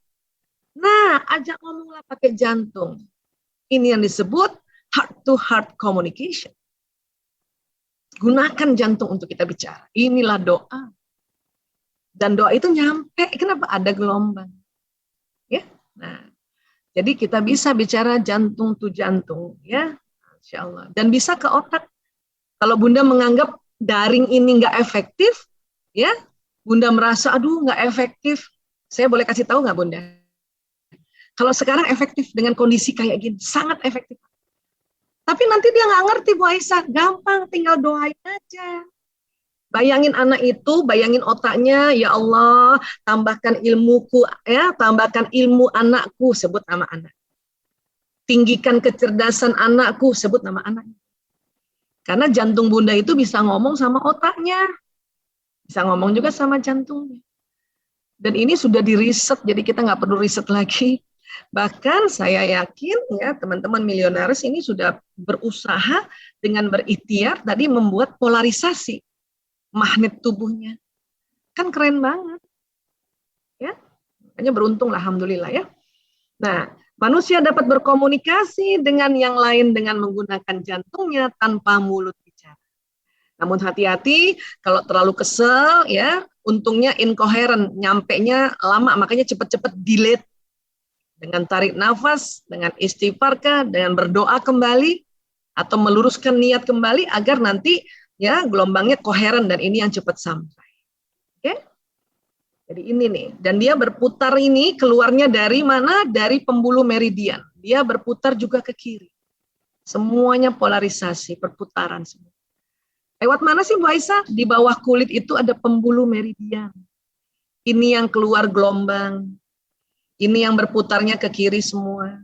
Nah, ajak ngomonglah pakai jantung. Ini yang disebut heart to heart communication. Gunakan jantung untuk kita bicara. Inilah doa. Dan doa itu nyampe, kenapa? Ada gelombang. Ya. Nah, jadi kita bisa bicara jantung to jantung, ya. Insya Allah. Dan bisa ke otak. Kalau bunda menganggap daring ini nggak efektif, ya, bunda merasa, aduh nggak efektif. Saya boleh kasih tahu nggak bunda? Kalau sekarang efektif dengan kondisi kayak gini, sangat efektif. Tapi nanti dia nggak ngerti Bu Aisyah, gampang, tinggal doain aja. Bayangin anak itu, bayangin otaknya, ya Allah, tambahkan ilmuku, ya, tambahkan ilmu anakku, sebut nama anak. Tinggikan kecerdasan anakku, sebut nama anaknya. Karena jantung bunda itu bisa ngomong sama otaknya. Bisa ngomong juga sama jantungnya. Dan ini sudah diriset, jadi kita nggak perlu riset lagi. Bahkan saya yakin ya teman-teman milionaris ini sudah berusaha dengan berikhtiar tadi membuat polarisasi magnet tubuhnya. Kan keren banget. Ya. Makanya beruntung lah, alhamdulillah ya. Nah, manusia dapat berkomunikasi dengan yang lain dengan menggunakan jantungnya tanpa mulut bicara. Namun hati-hati kalau terlalu kesel ya, untungnya incoherent, nyampenya lama, makanya cepat-cepat delete. Dengan tarik nafas, dengan istighfarkah, dengan berdoa kembali atau meluruskan niat kembali agar nanti ya gelombangnya koheren dan ini yang cepat sampai. Oke? Jadi ini nih, dan dia berputar ini keluarnya dari mana? Dari pembuluh meridian. Dia berputar juga ke kiri. Semuanya polarisasi, perputaran semua. Lewat mana sih Bu Aisyah? Di bawah kulit itu ada pembuluh meridian. Ini yang keluar gelombang. Ini yang berputarnya ke kiri semua.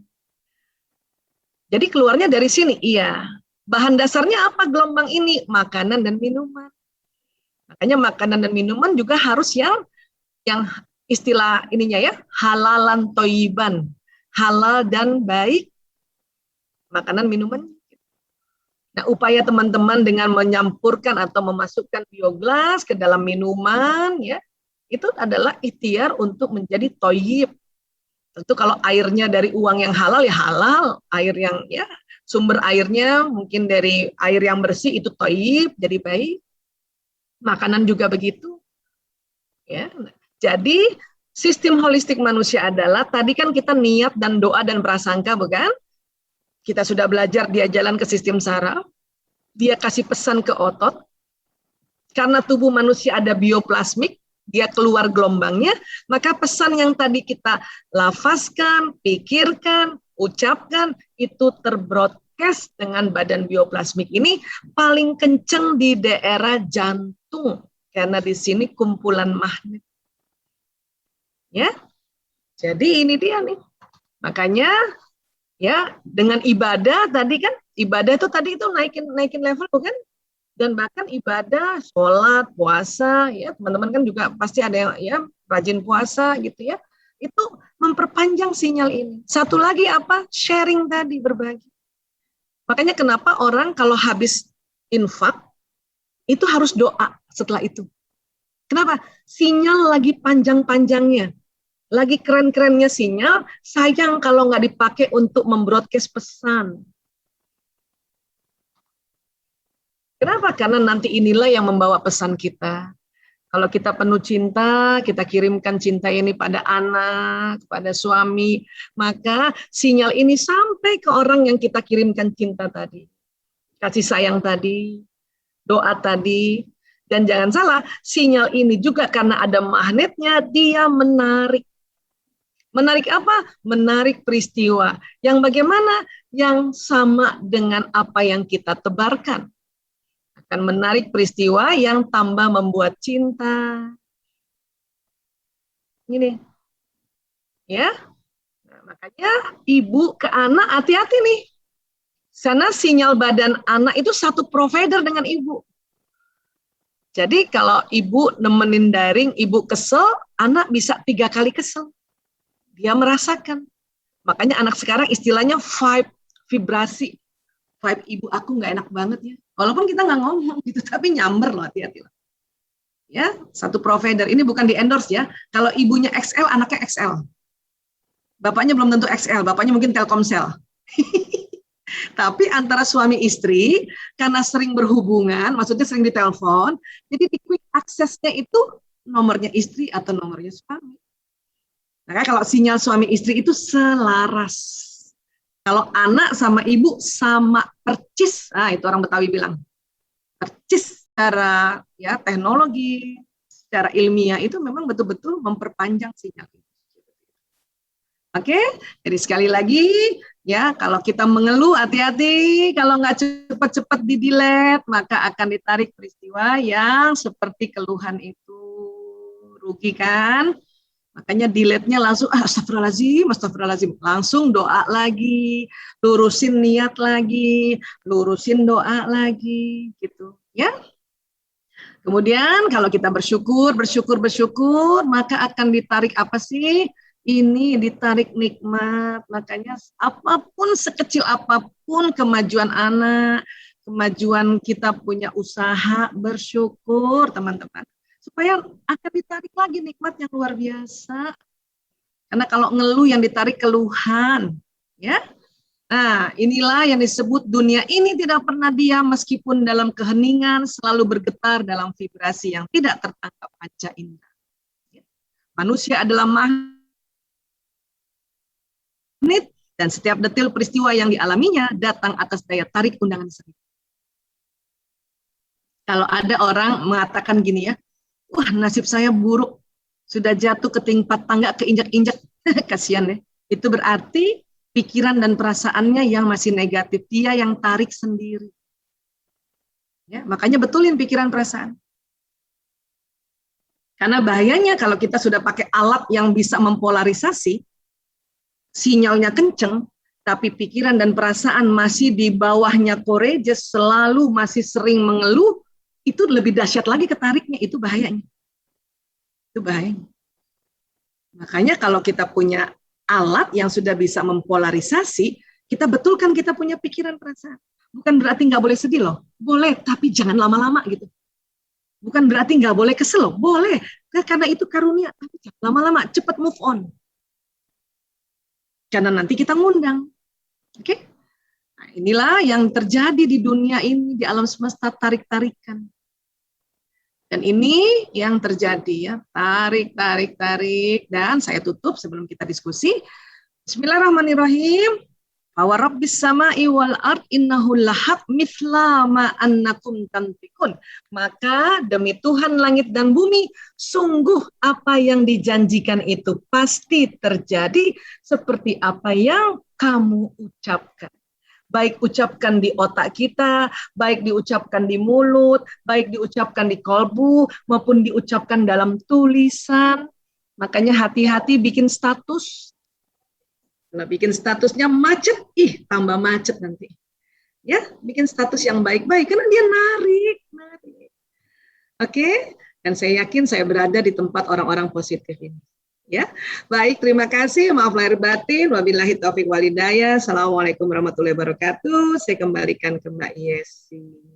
Jadi keluarnya dari sini, iya. Bahan dasarnya apa gelombang ini? Makanan dan minuman. Makanya makanan dan minuman juga harus yang istilah ininya ya, halalan toiban, halal dan baik makanan minuman. Nah, upaya teman-teman dengan menyampurkan atau memasukkan bioglas ke dalam minuman, ya, itu adalah ikhtiar untuk menjadi toyib. Tentu kalau airnya dari uang yang halal ya halal, air yang ya sumber airnya mungkin dari air yang bersih itu toyib, jadi baik. Makanan juga begitu. Ya. Jadi sistem holistik manusia adalah tadi kan kita niat dan doa dan prasangka, bukan? Kita sudah belajar dia jalan ke sistem saraf, dia kasih pesan ke otot. Karena tubuh manusia ada bioplasmik, dia keluar gelombangnya, maka pesan yang tadi kita lafazkan, pikirkan, ucapkan, itu terbroadcast dengan badan bioplasmik ini paling kenceng di daerah jantung, karena di sini kumpulan magnet. Ya, jadi ini dia nih. Makanya ya dengan ibadah tadi kan, ibadah itu tadi itu naikin level bukan? Dan bahkan ibadah, sholat, puasa, ya teman-teman kan juga pasti ada yang ya rajin puasa gitu ya. Itu memperpanjang sinyal ini. Satu lagi apa? Sharing tadi, berbagi. Makanya kenapa orang kalau habis infak itu harus doa setelah itu. Kenapa? Sinyal lagi panjang-panjangnya. Lagi keren-kerennya sinyal, sayang kalau nggak dipakai untuk membroadcast pesan. Kenapa? Karena nanti inilah yang membawa pesan kita. Kalau kita penuh cinta, kita kirimkan cinta ini pada anak, pada suami, maka sinyal ini sampai ke orang yang kita kirimkan cinta tadi. Kasih sayang tadi, doa tadi, dan jangan salah, sinyal ini juga karena ada magnetnya, dia menarik. Menarik apa? Menarik peristiwa. Yang bagaimana? Yang sama dengan apa yang kita tebarkan. Akan menarik peristiwa yang tambah membuat cinta. Ini, ya. Nah, makanya ibu ke anak hati-hati nih. Karena sinyal badan anak itu satu provider dengan ibu. Jadi kalau ibu nemenin daring, ibu kesel, anak bisa 3 kali kesel. Dia merasakan. Makanya anak sekarang istilahnya vibe, vibrasi. Vibe ibu aku nggak enak banget ya. Walaupun kita nggak ngomong gitu, tapi nyamber loh, hati-hati. Ya, satu provider. Ini bukan di endorse ya. Kalau ibunya XL, anaknya XL. Bapaknya belum tentu XL, bapaknya mungkin Telkomsel. Tapi antara suami istri, karena sering berhubungan, maksudnya sering ditelepon, jadi di quick access-nya itu nomornya istri atau nomornya suami. Nah, kalau sinyal suami istri itu selaras. Kalau anak sama ibu sama percis, nah itu orang Betawi bilang, percis secara ya teknologi, secara ilmiah itu memang betul-betul memperpanjang sinyal. Oke, jadi sekali lagi ya kalau kita mengeluh hati-hati, kalau nggak cepat-cepat di-delete maka akan ditarik peristiwa yang seperti keluhan itu. Rugi kan? Makanya delete-nya langsung, astagfirullahaladzim, langsung doa lagi, lurusin niat lagi, lurusin doa lagi, gitu, ya. Kemudian kalau kita bersyukur, maka akan ditarik apa sih? Ini ditarik nikmat, makanya apapun, sekecil apapun kemajuan anak, kemajuan kita punya usaha, bersyukur teman-teman. Supaya akan ditarik lagi nikmat yang luar biasa. Karena kalau ngeluh yang ditarik keluhan, ya. Nah, inilah yang disebut dunia ini tidak pernah diam meskipun dalam keheningan selalu bergetar dalam vibrasi yang tidak tertangkap panca indera. Manusia adalah magnet dan setiap detil peristiwa yang dialaminya datang atas daya tarik undangan sendiri. Kalau ada orang mengatakan gini ya, wah nasib saya buruk, sudah jatuh ke tingkat tangga, keinjak-injak, kasihan ya. Itu berarti pikiran dan perasaannya yang masih negatif, dia yang tarik sendiri. Ya, makanya betulin pikiran perasaan. Karena bahayanya kalau kita sudah pakai alat yang bisa mempolarisasi, sinyalnya kenceng, tapi pikiran dan perasaan masih di bawahnya courageous, selalu masih sering mengeluh, itu lebih dahsyat lagi ketariknya, itu bahayanya. Itu bahayanya. Makanya kalau kita punya alat yang sudah bisa mempolarisasi, kita betulkan kita punya pikiran perasaan. Bukan berarti nggak boleh sedih loh, boleh, tapi jangan lama-lama gitu. Bukan berarti nggak boleh kesel loh, boleh, karena itu karunia, tapi jangan lama-lama, cepat move on. Karena nanti kita ngundang. Oke? Nah, inilah yang terjadi di dunia ini, di alam semesta, tarik-tarikan. Dan ini yang terjadi ya, tarik, dan saya tutup sebelum kita diskusi. Bismillahirrahmanirrahim. Wa rabbis sama'i wal ard innahu lahaq mithla ma annakum tantikun. Maka demi Tuhan langit dan bumi, sungguh apa yang dijanjikan itu pasti terjadi seperti apa yang kamu ucapkan. Baik ucapkan di otak kita, baik diucapkan di mulut, baik diucapkan di kolbu, maupun diucapkan dalam tulisan. Makanya hati-hati bikin status. Kalau bikin statusnya macet, tambah macet nanti. Ya, bikin status yang baik-baik, karena dia narik. Oke, dan saya yakin saya berada di tempat orang-orang positif ini. Ya, baik, terima kasih. Maaf lahir batin. Wabillahi taufiq walhidayah. Assalamualaikum warahmatullahi wabarakatuh. Saya kembalikan ke Mbak Yesi.